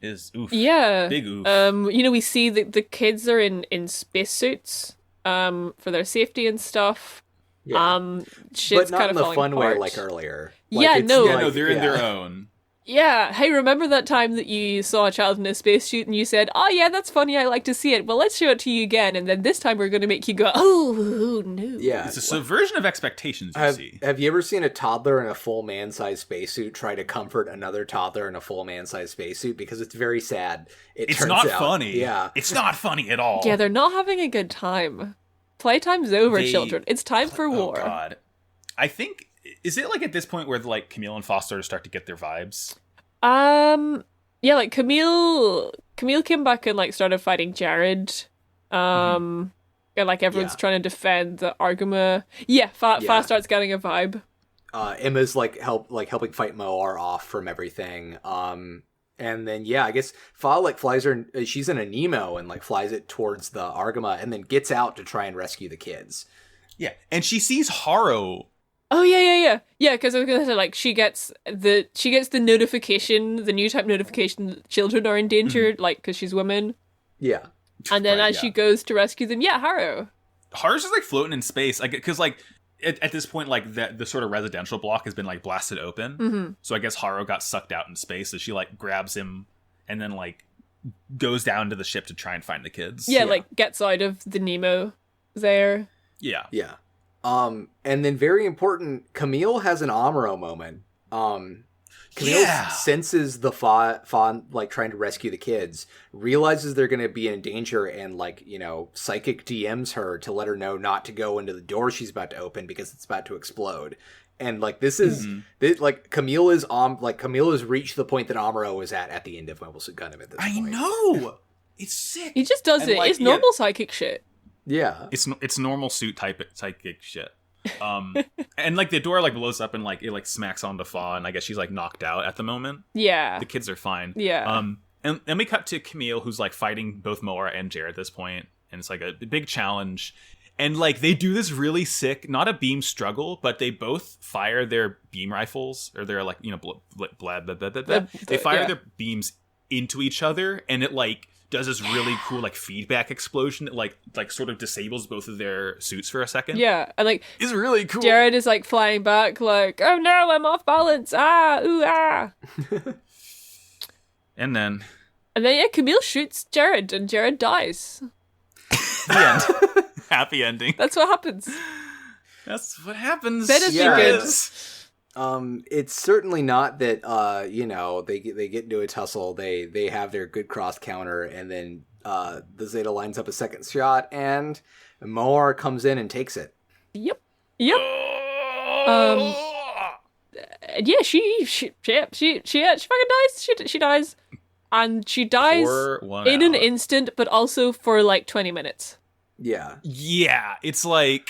Is oof. Yeah. Big oof. We see that the kids are in spacesuits for their safety and stuff. Yeah. Shit's but not kind in of the fun apart. way like earlier. Yeah, it's no. No, they're in their own. Yeah. Hey, remember that time that you saw a child in a spacesuit and you said, "Oh yeah, that's funny. I like to see it. Well, let's show it to you again." And then this time we're going to make you go, "Oh no." Yeah. It's a subversion of expectations. Have you ever seen a toddler in a full man-sized spacesuit try to comfort another toddler in a full man-sized spacesuit? Because it's very sad. It's not funny. Yeah. It's not funny at all. Yeah, they're not having a good time. Playtime's over, children. It's time for war. Oh god. I think, is it like at this point where like Camille and Foster start to get their vibes? Yeah, like Camille came back and like started fighting Jared. And like everyone's trying to defend the Argama. Yeah, Fa starts getting a vibe. Emma's like helping fight Moar off from everything. And then I guess Fa like flies her. She's in a Nemo and like flies it towards the Argama and then gets out to try and rescue the kids. Yeah, and she sees Haro. Oh yeah. Because I was gonna say like she gets the notification, the new type notification that children are endangered, like because she's woman. Yeah. And then as she goes to rescue them, Haro. Haro's just like floating in space, like because like at this point like the sort of residential block has been like blasted open. Mm-hmm. So I guess Haro got sucked out in space, so she like grabs him and then like goes down to the ship to try and find the kids. Yeah, like gets out of the Nemo there. Yeah. And then very important, Camille has an Amuro moment. Camille senses the Fawn like trying to rescue the kids, realizes they're going to be in danger, and like psychic DMs her to let her know not to go into the door she's about to open because it's about to explode. And like this is like Camille has reached the point that Amuro is at the end of Mobile Suit Gundam at this point. I know, it's sick. He just does it. Like, it's normal psychic shit. Yeah, it's normal suit type psychic shit. And like the door like blows up and like it like smacks onto Fa, and I guess she's like knocked out at the moment. Yeah, the kids are fine. Yeah. And then we cut to Camille, who's like fighting both Moa and Jared at this point, and it's like a big challenge. And like they do this really sick, not a beam struggle, but they both fire their beam rifles, or their like they fire their beams into each other, and it like does this really cool like feedback explosion that like sort of disables both of their suits for a second. Yeah, and like it's really cool. Jared is like flying back, like, "Oh no, I'm off balance! Ah, ooh, ah!" and then Camille shoots Jared, and Jared dies. The end. Happy ending. That's what happens. That's what happens. That is good. It's certainly not that they get into a tussle, they have their good cross counter, and then the Zeta lines up a second shot, and Moar comes in and takes it. Yep. Yeah, she fucking dies. She dies. and she dies For 1 in an hour. instant, but also for like 20 minutes. Yeah. Yeah, it's like,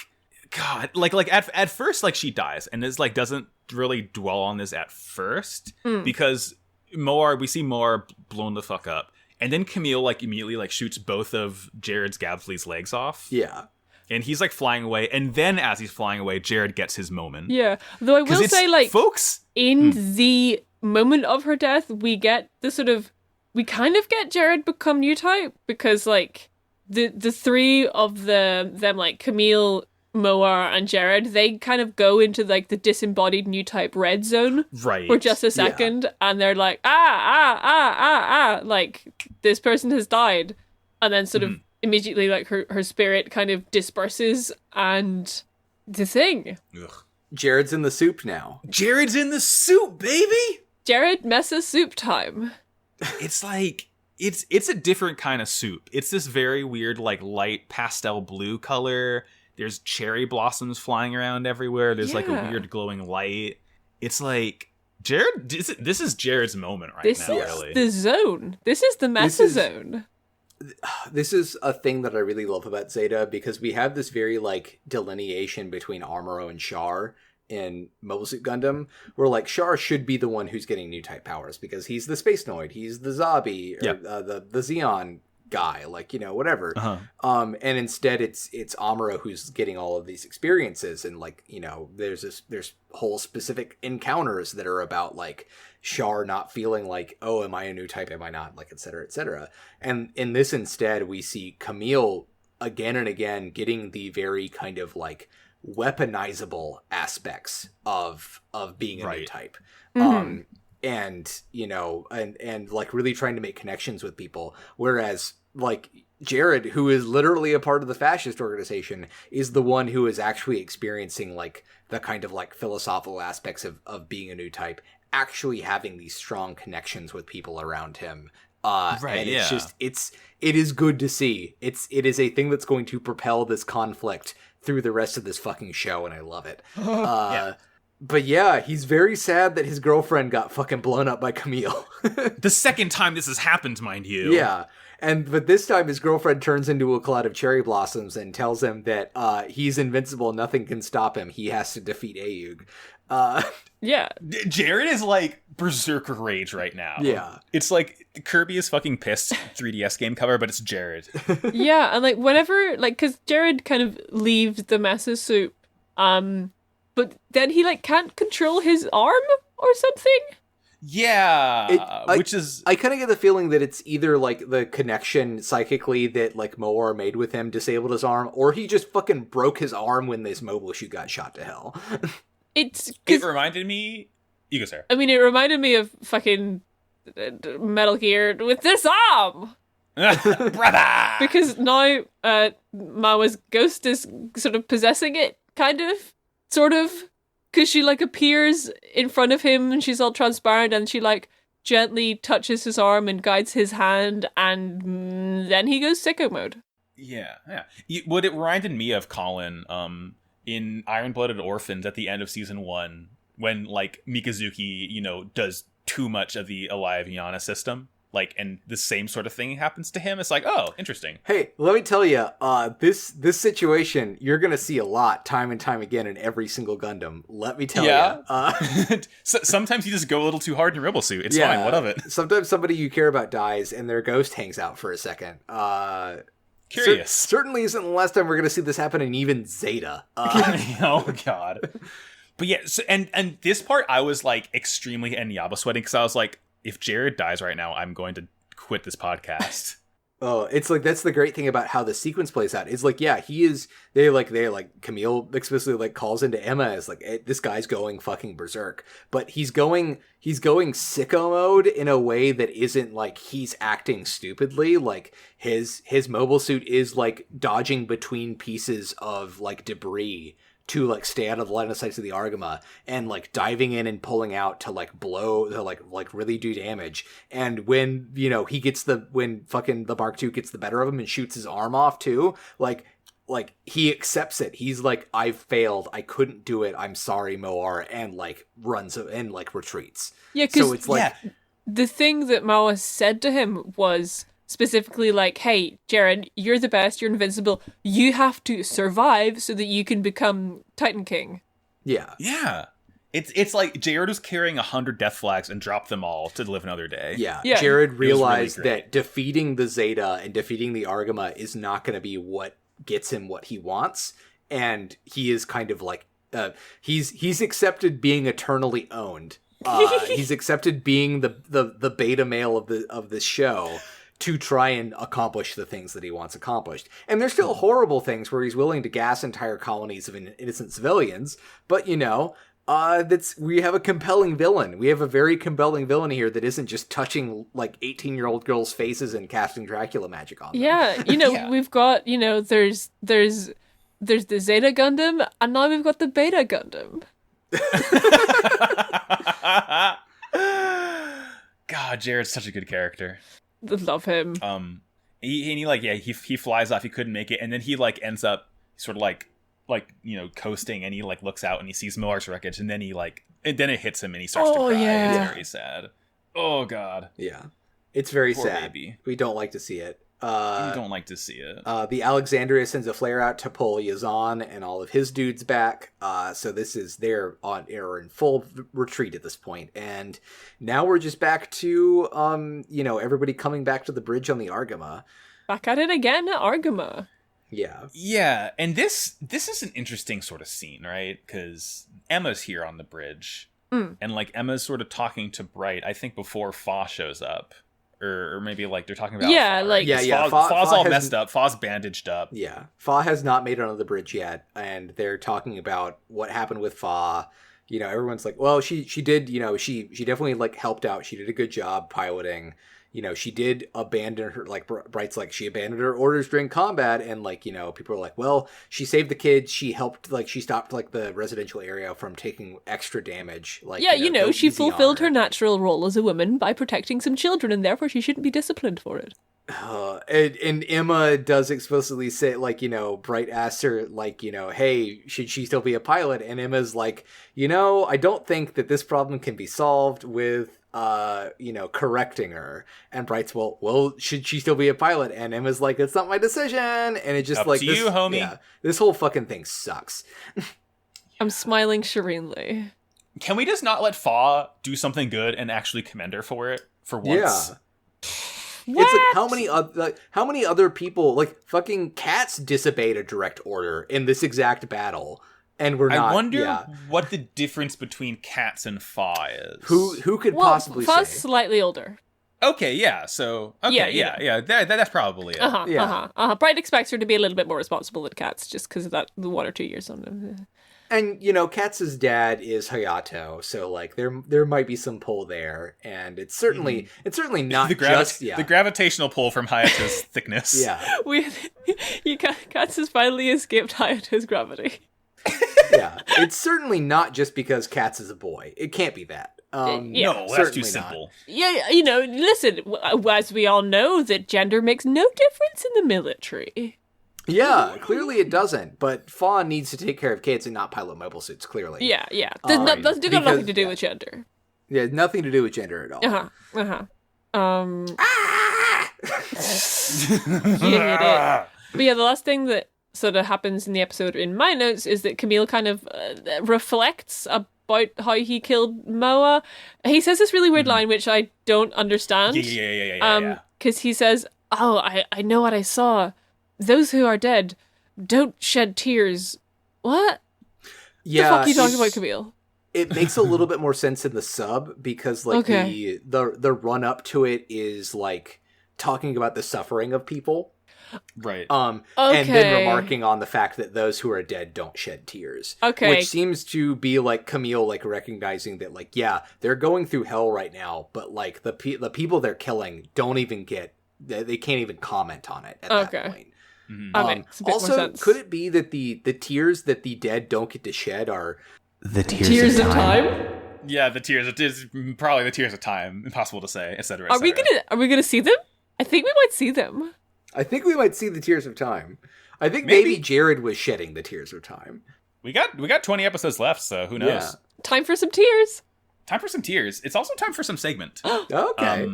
God, like at first, like she dies, and it's like doesn't really dwell on this at first because we see Moar blown the fuck up, and then Camille like immediately like shoots both of Jared's Gabsley's legs off. Yeah. And he's like flying away, and then as he's flying away, Jared gets his moment. Yeah, though I will say, like, folks, in the moment of her death, we kind of get Jared become new type, because like the three of them like Camille, Moar, and Jared, they kind of go into like the disembodied new type red zone right? for just a second, and they're like like this person has died, and then sort of immediately like her spirit kind of disperses, and the thing. Ugh. Jared's in the soup now. Jared's in the soup, baby. Jared Mesa soup time. It's like it's a different kind of soup. It's this very weird like light pastel blue color. There's cherry blossoms flying around everywhere. There's like a weird glowing light. It's like Jared. This is Jared's moment right This now. is Really, the zone. This is the Mesa zone. This is a thing that I really love about Zeta, because we have this very like delineation between Amuro and Char in Mobile Suit Gundam, where like Char should be the one who's getting new type powers because he's the Space Noid, he's the Zabi, or the Xeon guy, like, you know, whatever. And instead it's Amuro who's getting all of these experiences, and like, you know, there's whole specific encounters that are about like Char not feeling like, oh, am I a new type, am I not, like, etc., etc. And in this instead we see Camille again and again getting the very kind of like weaponizable aspects of being a new type. And you know, and like really trying to make connections with people, whereas like Jared, who is literally a part of the fascist organization, is the one who is actually experiencing like the kind of like philosophical aspects of being a new type, actually having these strong connections with people around him. And it's just it is good to see. It is a thing that's going to propel this conflict through the rest of this fucking show, and I love it. But yeah, he's very sad that his girlfriend got fucking blown up by Camille. the second time this has happened, mind you. Yeah. But this time his girlfriend turns into a cloud of cherry blossoms and tells him that he's invincible, nothing can stop him. He has to defeat Ayug. Yeah. Jared is like berserker rage right now. Yeah. It's like Kirby is fucking pissed 3DS game cover, but it's Jared. Yeah, and like whenever, like, because Jared kind of leaves the Mesa soup, but then he like can't control his arm or something. Yeah, which is... I kind of get the feeling that it's either, like, the connection psychically that, like, Moar made with him disabled his arm, or he just fucking broke his arm when this mobile suit got shot to hell. It reminded me... You go, Sarah. I mean, it reminded me of fucking Metal Gear with this arm! Brother! Because now Mawa's ghost is sort of possessing it, kind of, sort of. Because she, like, appears in front of him and she's all transparent and she, like, gently touches his arm and guides his hand, and then he goes sicko mode. Yeah. What it reminded me of, Colin, in Iron-Blooded Orphans at the end of Season 1, when, like, Mikazuki, you know, does too much of the Alive Yana system. Like, and the same sort of thing happens to him. It's like, oh, interesting. Hey, let me tell you, this situation, you're going to see a lot time and time again in every single Gundam. Let me tell you. Sometimes you just go a little too hard in Rebel Suit. It's fine. What of it? Sometimes somebody you care about dies and their ghost hangs out for a second. Curious. Certainly isn't the last time we're going to see this happen in even Zeta. Oh, God. But yeah, so, and this part, I was, like, extremely Enyaba sweating, because I was like, if Jared dies right now, I'm going to quit this podcast. Oh, it's like, that's the great thing about how the sequence plays out. It's like, yeah, they Camille explicitly like calls into Emma as like, hey, this guy's going fucking berserk, but he's going sicko mode in a way that isn't like he's acting stupidly. Like his mobile suit is like dodging between pieces of like debris to like stay out of the line of sight of the Argama, and like diving in and pulling out to like blow, to like really do damage. And when, you know, when fucking the Mark II gets the better of him and shoots his arm off too, like he accepts it. He's like, I've failed, I couldn't do it, I'm sorry, Moar, and like runs and like retreats. Yeah, because so it's like, the thing that Mawa said to him was specifically like, hey, Jared, you're the best, you're invincible. You have to survive so that you can become Titan King. Yeah. Yeah. It's like Jared was carrying 100 death flags and dropped them all to live another day. Yeah. Yeah. Jared really realized great. that defeating the Zeta and defeating the Argama is not going to be what gets him what he wants, and he is kind of like he's accepted being eternally owned. He's accepted being the beta male of the show to try and accomplish the things that he wants accomplished. And there's still horrible things where he's willing to gas entire colonies of innocent civilians, but we have a compelling villain. We have a very compelling villain here that isn't just touching like 18-year-old girls' faces and casting Dracula magic on them. Yeah, Yeah. we've got, there's the Zeta Gundam, and now we've got the Beta Gundam. God, Jared's such a good character. Love him. He flies off. He couldn't make it, and then he like ends up sort of like coasting, and he like looks out and he sees Millar's wreckage, and then then it hits him and he starts to cry. Yeah. It's very sad. Oh God. Yeah. It's very Poor sad. baby. We don't like to see it. You don't like to see it. The Alexandria sends a flare out to pull Yazan and all of his dudes back. So they're in full retreat at this point. And now we're just back to, everybody coming back to the bridge on the Argama. Back at it again at Argama. Yeah. Yeah, and this is an interesting sort of scene, right? Because Emma's here on the bridge, and like Emma's sort of talking to Bright, I think before Fa shows up. Or maybe like they're talking about Yeah, Fa, like- right? 'Cause Yeah. Fa's all Fa messed up. Fa's bandaged up. Yeah. Fa has not made it onto the bridge yet, and they're talking about what happened with Fa. Everyone's like, well, she did, she definitely like helped out. She did a good job piloting. She did abandon her, like Bright's like, she abandoned her orders during combat, and like, people are like, well, she saved the kids, she helped, like, she stopped like the residential area from taking extra damage. Like, Yeah, go she easy on fulfilled her natural role as a woman by protecting some children, and therefore she shouldn't be disciplined for it. And Emma does explicitly say, like, Bright asks her, like, hey, should she still be a pilot? And Emma's like, I don't think that this problem can be solved with correcting her. And Bright's, well, should she still be a pilot? And Emma's like, it's not my decision. And it just Up like to this, you, homie. Yeah, this whole fucking thing sucks. I'm smiling serenely. Can we just not let Fa do something good and actually commend her for it for once? Yeah. What? It's like how many other people, like, fucking Cats disobeyed a direct order in this exact battle, and we're not. I wonder yeah. what the difference between Cats and Fa is. Who could Well, possibly Fa's say? slightly older. Okay, yeah. So Yeah, that's probably it. Bright expects her to be a little bit more responsible than Cats, just because of that 1 or 2 years on them. And Katz's dad is Hayato, so like there might be some pull there, and it's certainly not The gravitational pull from Hayato's thickness. yeah. Cats has finally escaped Hayato's gravity. Yeah. It's certainly not just because Katz is a boy. It can't be that. Yeah. No, that's too certainly not. simple. Yeah, listen, as we all know, that gender makes no difference in the military. Yeah, clearly it doesn't. But Fawn needs to take care of kids and not pilot mobile suits. Clearly, Yeah. That's got Because- nothing to do yeah. with gender. Yeah, nothing to do with gender at all. Hate it. But yeah, the last thing that sort of happens in the episode in my notes is that Camille kind of reflects about how he killed Moa. He says this really weird line, which I don't understand. Yeah. Because he says, "Oh, I know what I saw. Those who are dead don't shed tears." What? Yeah, The fuck are you talking about, Camille? it makes a little bit more sense in the sub because like Okay. the run up to it is like talking about the suffering of people. Right. And then Okay. remarking on the fact that those who are dead don't shed tears. Okay. Which seems to be like Camille like recognizing that like, yeah, they're going through hell right now, but like the people they're killing don't even they can't even comment on it at Okay. that point. Okay, it's a bit more Also, sense. could it be that the tears that the dead don't get to shed are The Tears of time? Yeah, the tears. It is probably the tears of time. Impossible to say, etc. Are we gonna see them? I think we might see them. I think we might see the tears of time. I think Maybe. maybe Jared was shedding the tears of time. We got 20 episodes left, so who knows? Yeah. Time for some tears. time for some tears. It's also time for some segment. Okay.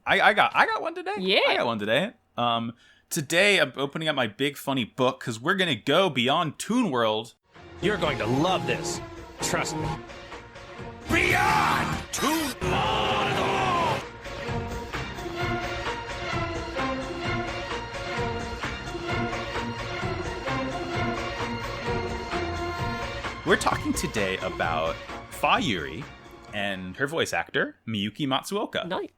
I got one today. Yeah. I got one today. Today I'm opening up my big funny book because we're gonna go beyond Toon World. You're going to love this. Trust me. Beyond Toon World! We're talking today about Fa Yuri and her voice actor, Miyuki Matsuoka. Nice.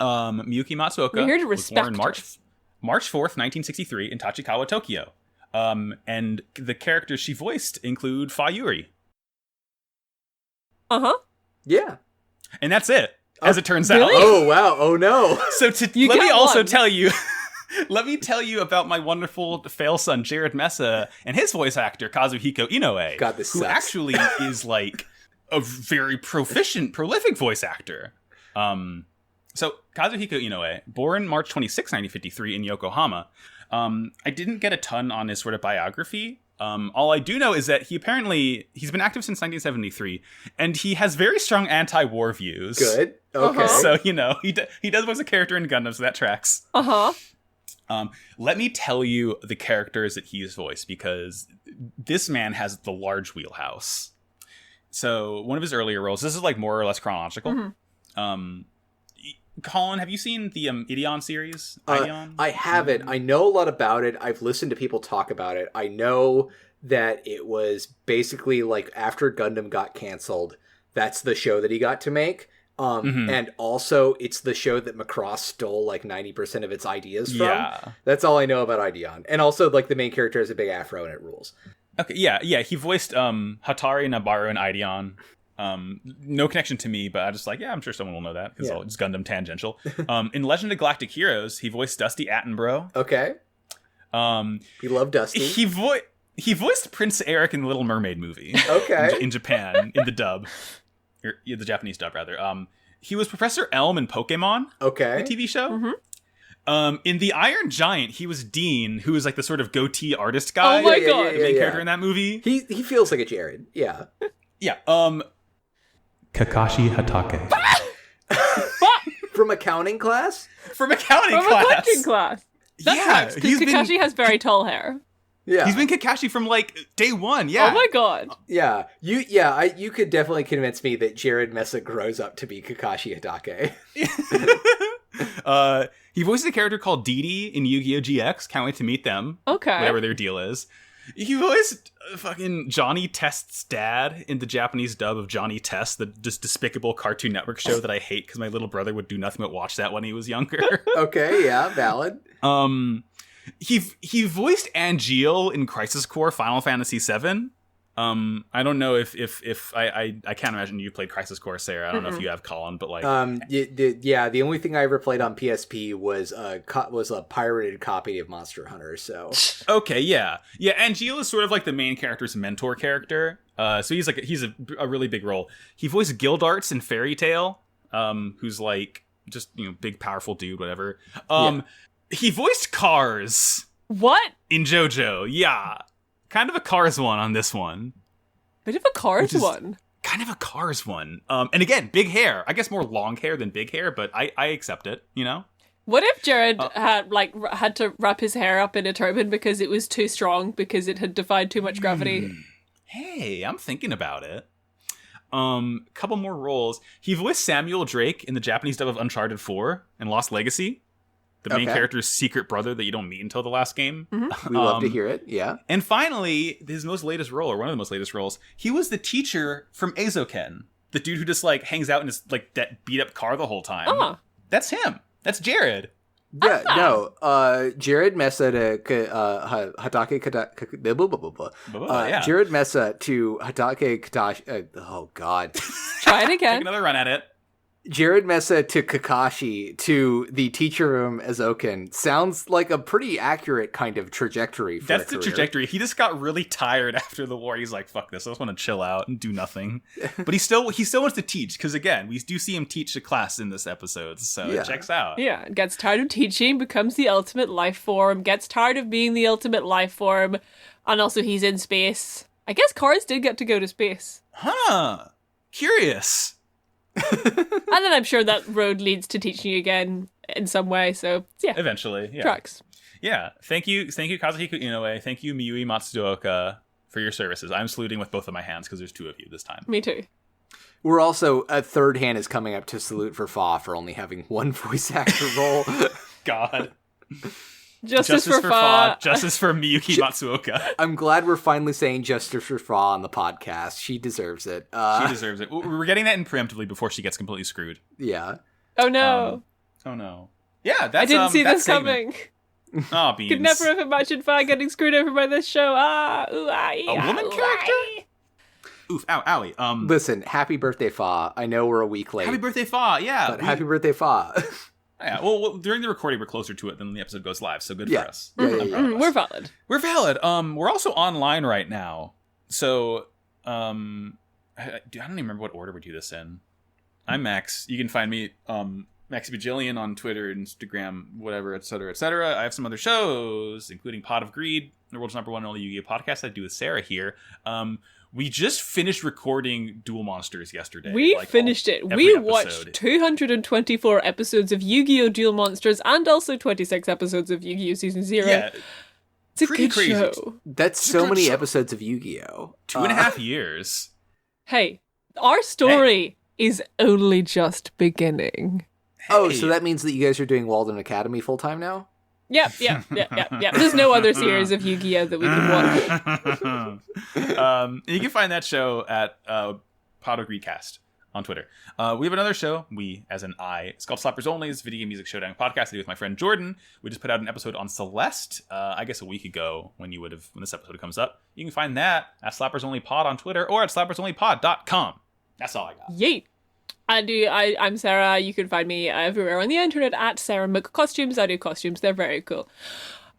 Miyuki Matsuoka We're here to was born respect March 4th, 1963 in Tachikawa, Tokyo. And the characters she voiced include Fa Yuri. Uh-huh. Yeah. And that's it, as it turns really? out. Oh, wow. Oh, no. So You let me got also one. tell you... Let me tell you about my wonderful fail son, Jared Mesa, and his voice actor, Kazuhiko Inoue. God, this who sucks. actually is like a very prolific voice actor. So Kazuhiko Inoue, born March 26, 1953 in Yokohama. I didn't get a ton on his sort of biography. All I do know is that he's been active since 1973, and he has very strong anti-war views. Good. Okay. Uh-huh. So, he does voice a character in Gundam, so that tracks. Uh-huh. Let me tell you the characters that he's voiced, because this man has the large wheelhouse. So one of his earlier roles, this is like more or less chronological. Mm-hmm. Colin, have you seen the Ideon series? I haven't. I know a lot about it. I've listened to people talk about it. I know that it was basically like after Gundam got canceled, that's the show that he got to make. And also it's the show that Macross stole like 90% of its ideas from. Yeah. That's all I know about Ideon. And also like the main character has a big afro and it rules. Okay, yeah. He voiced Hatari, Nabaru, and Ideon. No connection to me, but I just like, yeah, I'm sure someone will know that because it's Gundam tangential. In Legend of Galactic Heroes, he voiced Dusty Attenborough. Okay. We love Dusty. He voiced Prince Eric in the Little Mermaid movie. Okay. in Japan, in the dub. Or, the Japanese dub, rather. He was Professor Elm in Pokemon. Okay. The TV show. Mm-hmm. In The Iron Giant, he was Dean, who was like the sort of goatee artist guy. Oh my god. The main character in that movie. He feels like a Jared. Yeah. Yeah. Kakashi Hatake. From accounting class? From accounting From class. a coaching class. That tracks, because Kakashi has very tall hair. Yeah. He's been Kakashi from like day one. Yeah. Oh my god. Yeah. You could definitely convince me that Jared Mesa grows up to be Kakashi Hatake. He voiced a character called Dee in Yu-Gi-Oh! GX. Can't wait to meet them. Okay. Whatever their deal is. He voiced fucking Johnny Test's dad in the Japanese dub of Johnny Test, the just despicable Cartoon Network show that I hate because my little brother would do nothing but watch that when he was younger. Okay, yeah, valid. He voiced Angeal in Crisis Core Final Fantasy VII. I don't know if I can't imagine you played Crisis Core, Sarah. I don't know if you have, Colin, but like the only thing I ever played on PSP was a pirated copy of Monster Hunter. So okay, yeah. Angeal is sort of like the main character's mentor character. So he's a really big role. He voiced Gildarts in Fairy Tail, who's like just big powerful dude, whatever. He voiced Cars. What? In JoJo, yeah. Kind of a Cars one on this one. Bit of a Cars one. Kind of a Cars one. And again, big hair. I guess more long hair than big hair, but I accept it, What if Jared had to wrap his hair up in a turban because it was too strong because it had defied too much gravity? Hey, I'm thinking about it. Couple more roles. He voiced Samuel Drake in the Japanese dub of Uncharted 4 and Lost Legacy. The main character's secret brother that you don't meet until the last game. Mm-hmm. We love to hear it, yeah. And finally, his most latest role, or one of the most latest roles, he was the teacher from Eizouken. The dude who just like hangs out in his like that beat up car the whole time. Oh. That's him. That's Jared. Yeah, no. Jared Mesa to Hatake Jared Mesa to Hatake Katashi. Oh God. Try it Take again. another run at it. Jared Mesa to Kakashi to the teacher room Eizouken sounds like a pretty accurate kind of trajectory for That's a the career. trajectory. He just got really tired after the war. He's like, fuck this. I just want to chill out and do nothing. But he still wants to teach because, again, we do see him teach a class in this episode. So it checks out. Yeah, gets tired of teaching, becomes the ultimate life form, gets tired of being the ultimate life form, and also he's in space. I guess Cars did get to go to space. Huh. Curious. And then I'm sure that road leads to teaching you again in some way. So yeah, Eventually, yeah. tracks. Yeah. Thank you, Kazuhiko Inoue. Thank you, Miyui Matsuoka, for your services. I'm saluting with both of my hands because there's two of you this time. Me too. We're also, a third hand is coming up to salute for Fa for only having one voice actor role. God. Justice for Fa. Justice for Miyuki Matsuoka. I'm glad we're finally saying justice for Fa on the podcast. She deserves it. She deserves it. We're getting that in preemptively before she gets completely screwed. Yeah. Oh no. Oh no. Yeah, that's I didn't see that this segment. coming. Oh, beans. Could never have imagined Fa getting screwed over by this show. Ah, ooh, ah, A woman character? Oof, ow, owie. Listen, happy birthday, Fa. I know we're a week late. Happy birthday, Fa. Yeah. But happy birthday, Fa. Yeah, well, during the recording, we're closer to it than when the episode goes live, so good for us. Yeah. We're valid. We're valid. We're also online right now. So, I don't even remember what order we do this in. I'm Max. You can find me, Maxi Bajillion on Twitter, Instagram, whatever, etc., etc. I have some other shows, including Pot of Greed, the world's #1 and only Yu-Gi-Oh podcast I do with Sarah here. We just finished recording Duel Monsters yesterday. We finished it. We watched 224 episodes of Yu-Gi-Oh! Duel Monsters and also 26 episodes of Yu-Gi-Oh! Season 0. Yeah, it's a pretty good crazy. show. That's so many episodes of Yu-Gi-Oh! 2.5 years. Hey, our story is only just beginning. Oh, so that means that you guys are doing Walden Academy full-time now? Yep. There's no other series of Yu-Gi-Oh! That we can watch. You can find that show at Pot of Greedcast on Twitter. We have another show, as in I, it's called Slappers Only's Video Game Music Showdown podcast I do with my friend Jordan. We just put out an episode on Celeste, I guess a week ago when this episode comes up. You can find that at Slappers Only Pod on Twitter or at slappersonlypod.com. That's all I got. Yeet. I'm Sarah. You can find me everywhere on the internet at Sarah McCostumes. I do costumes. They're very cool.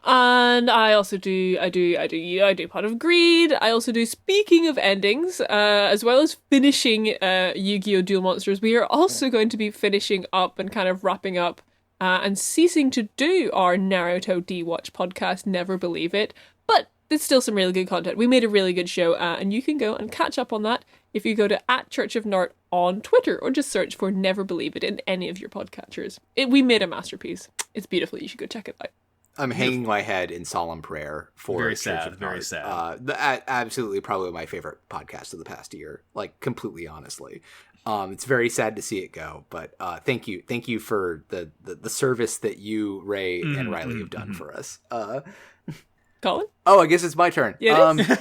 And I also do Pot of Greed. I also do, speaking of endings, as well as finishing Yu-Gi-Oh! Duel Monsters, we are also going to be finishing up and kind of wrapping up and ceasing to do our Naruto D-Watch podcast, Never Believe It. But there's still some really good content. We made a really good show, and you can go and catch up on that if you go to @ChurchofNart on Twitter, or just search for Never Believe It in any of your podcatchers. We made a masterpiece. It's beautiful. You should go check it out. I'm hanging my head in solemn prayer for Very Church sad, of very Nart. sad. Absolutely, probably my favorite podcast of the past year. Like, completely honestly, it's very sad to see it go. But thank you for the service that you, Ray, and Riley have done for us. Colin? Oh, I guess it's my turn. Yeah, it is.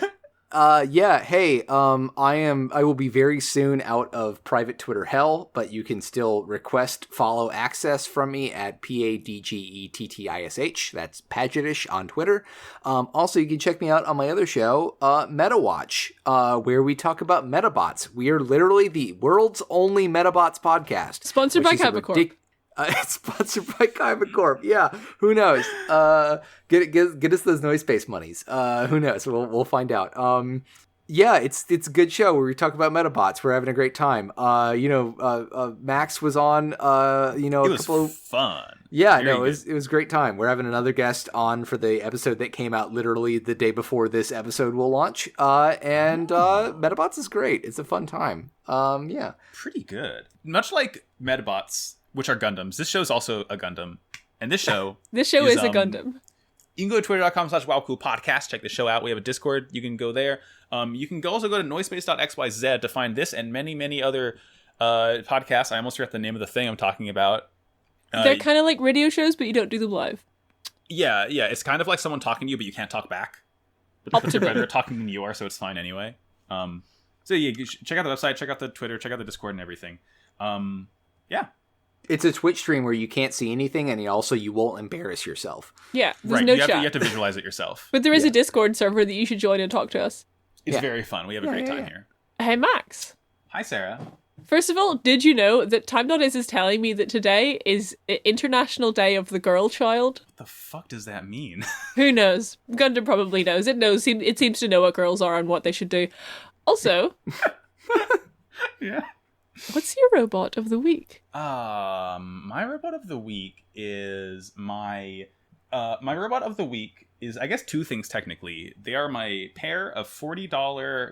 Hey, I will be very soon out of private Twitter hell, but you can still request follow access from me at PADGETTISH. That's Pagetish on Twitter. Also, you can check me out on my other show, MetaWatch, where we talk about Metabots. We are literally the world's only Metabots podcast. Sponsored by Capricorn. It's sponsored by Kaiba Corp. Yeah, who knows? Get us those noise space monies. Who knows? We'll find out. Yeah, it's a good show where we talk about Metabots. We're having a great time. Max was on. It was fun. Yeah, it was a great time. We're having another guest on for the episode that came out literally the day before this episode will launch. And Metabots is great. It's a fun time. Yeah, pretty good. Much like Metabots, which are Gundams. This show is also a Gundam. And this show... is a Gundam. You can go to twitter.com/wowcoolpodcast. Check the show out. We have a Discord. You can go there. You can also go to noisepace.xyz to find this and many, many other podcasts. I almost forgot the name of the thing I'm talking about. They're kind of like radio shows, but you don't do them live. Yeah. It's kind of like someone talking to you, but you can't talk back. But they're better at talking than you are, so it's fine anyway. So yeah, check out the website, check out the Twitter, check out the Discord and everything. Yeah. It's a Twitch stream where you can't see anything, and you won't embarrass yourself. Yeah, there's right. no you chat. have to visualize it yourself. But there is a Discord server that you should join and talk to us. It's very fun. We have a great time here. Hey, Max. Hi, Sarah. First of all, did you know that Time.is is telling me that today is International Day of the Girl Child? What the fuck does that mean? Who knows? Gundam probably knows. It seems to know what girls are and what they should do. Also... Yeah. What's your robot of the week? My robot of the week is my robot of the week is, I guess, two things technically. They are my pair of $40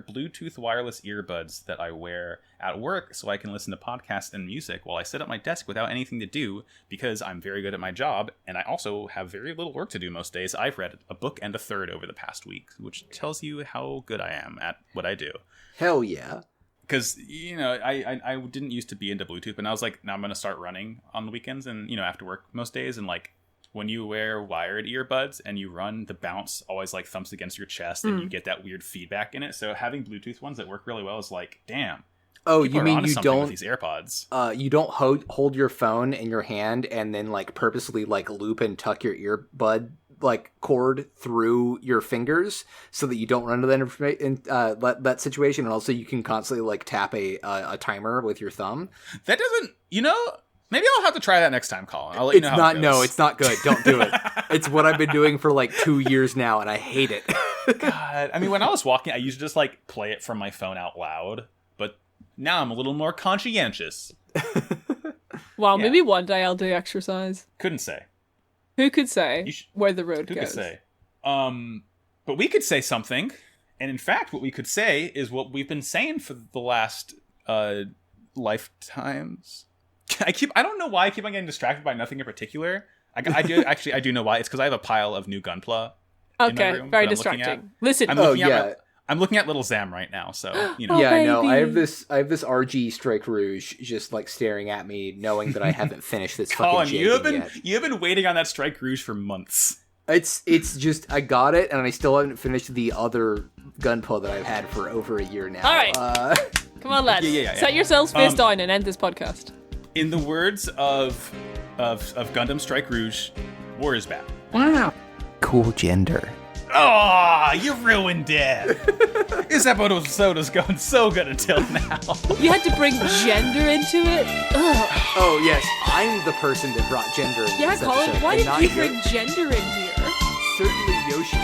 Bluetooth wireless earbuds that I wear at work so I can listen to podcasts and music while I sit at my desk without anything to do, because I'm very good at my job and I also have very little work to do most days. I've read a book and a third over the past week, which tells you how good I am at what I do. Hell yeah. Because, I didn't used to be into Bluetooth, but now I was like, now I'm going to start running on the weekends and, after work most days, and like, when you wear wired earbuds and you run, the bounce always like thumps against your chest and you get that weird feedback in it. So having Bluetooth ones that work really well is like, damn. Oh, you mean you don't with these AirPods? You don't hold your phone in your hand and then like purposely like loop and tuck your earbud like cord through your fingers so that you don't run into that situation, and also you can constantly like tap a timer with your thumb. That doesn't, maybe I'll have to try that next time, Colin. I'll let you know how it goes. No, it's not good. Don't do it. It's what I've been doing for like 2 years now, and I hate it. God, I mean, when I was walking, I used to just like play it from my phone out loud, but now I'm a little more conscientious. Wow, maybe one day I'll do exercise. Couldn't say. Who could say where the road goes? Who could say? But we could say something, and in fact, what we could say is what we've been saying for the last lifetimes. I don't know why I keep on getting distracted by nothing in particular. I do know why. It's because I have a pile of new Gunpla. Okay, very distracting. Listen, I'm looking at Little Zam right now, so Oh, yeah, I know. baby. I have this RG Strike Rouge just like staring at me, knowing that I haven't finished this Colin, fucking yet. you have been waiting on that Strike Rouge for months. It's just I got it, and I still haven't finished the other Gunpla that I've had for over a year now. All right. Come on, lads. Yeah. Set yourselves face down and end this podcast. In the words of Gundam Strike Rouge, war is bad. Wow. Cool gender. Oh, you ruined it. This episode is going so good until now. You had to bring gender into it? Ugh. Oh yes, I'm the person that brought gender in Yeah, this Colin, episode, why and did not you bring gender in here? Certainly Yoshi.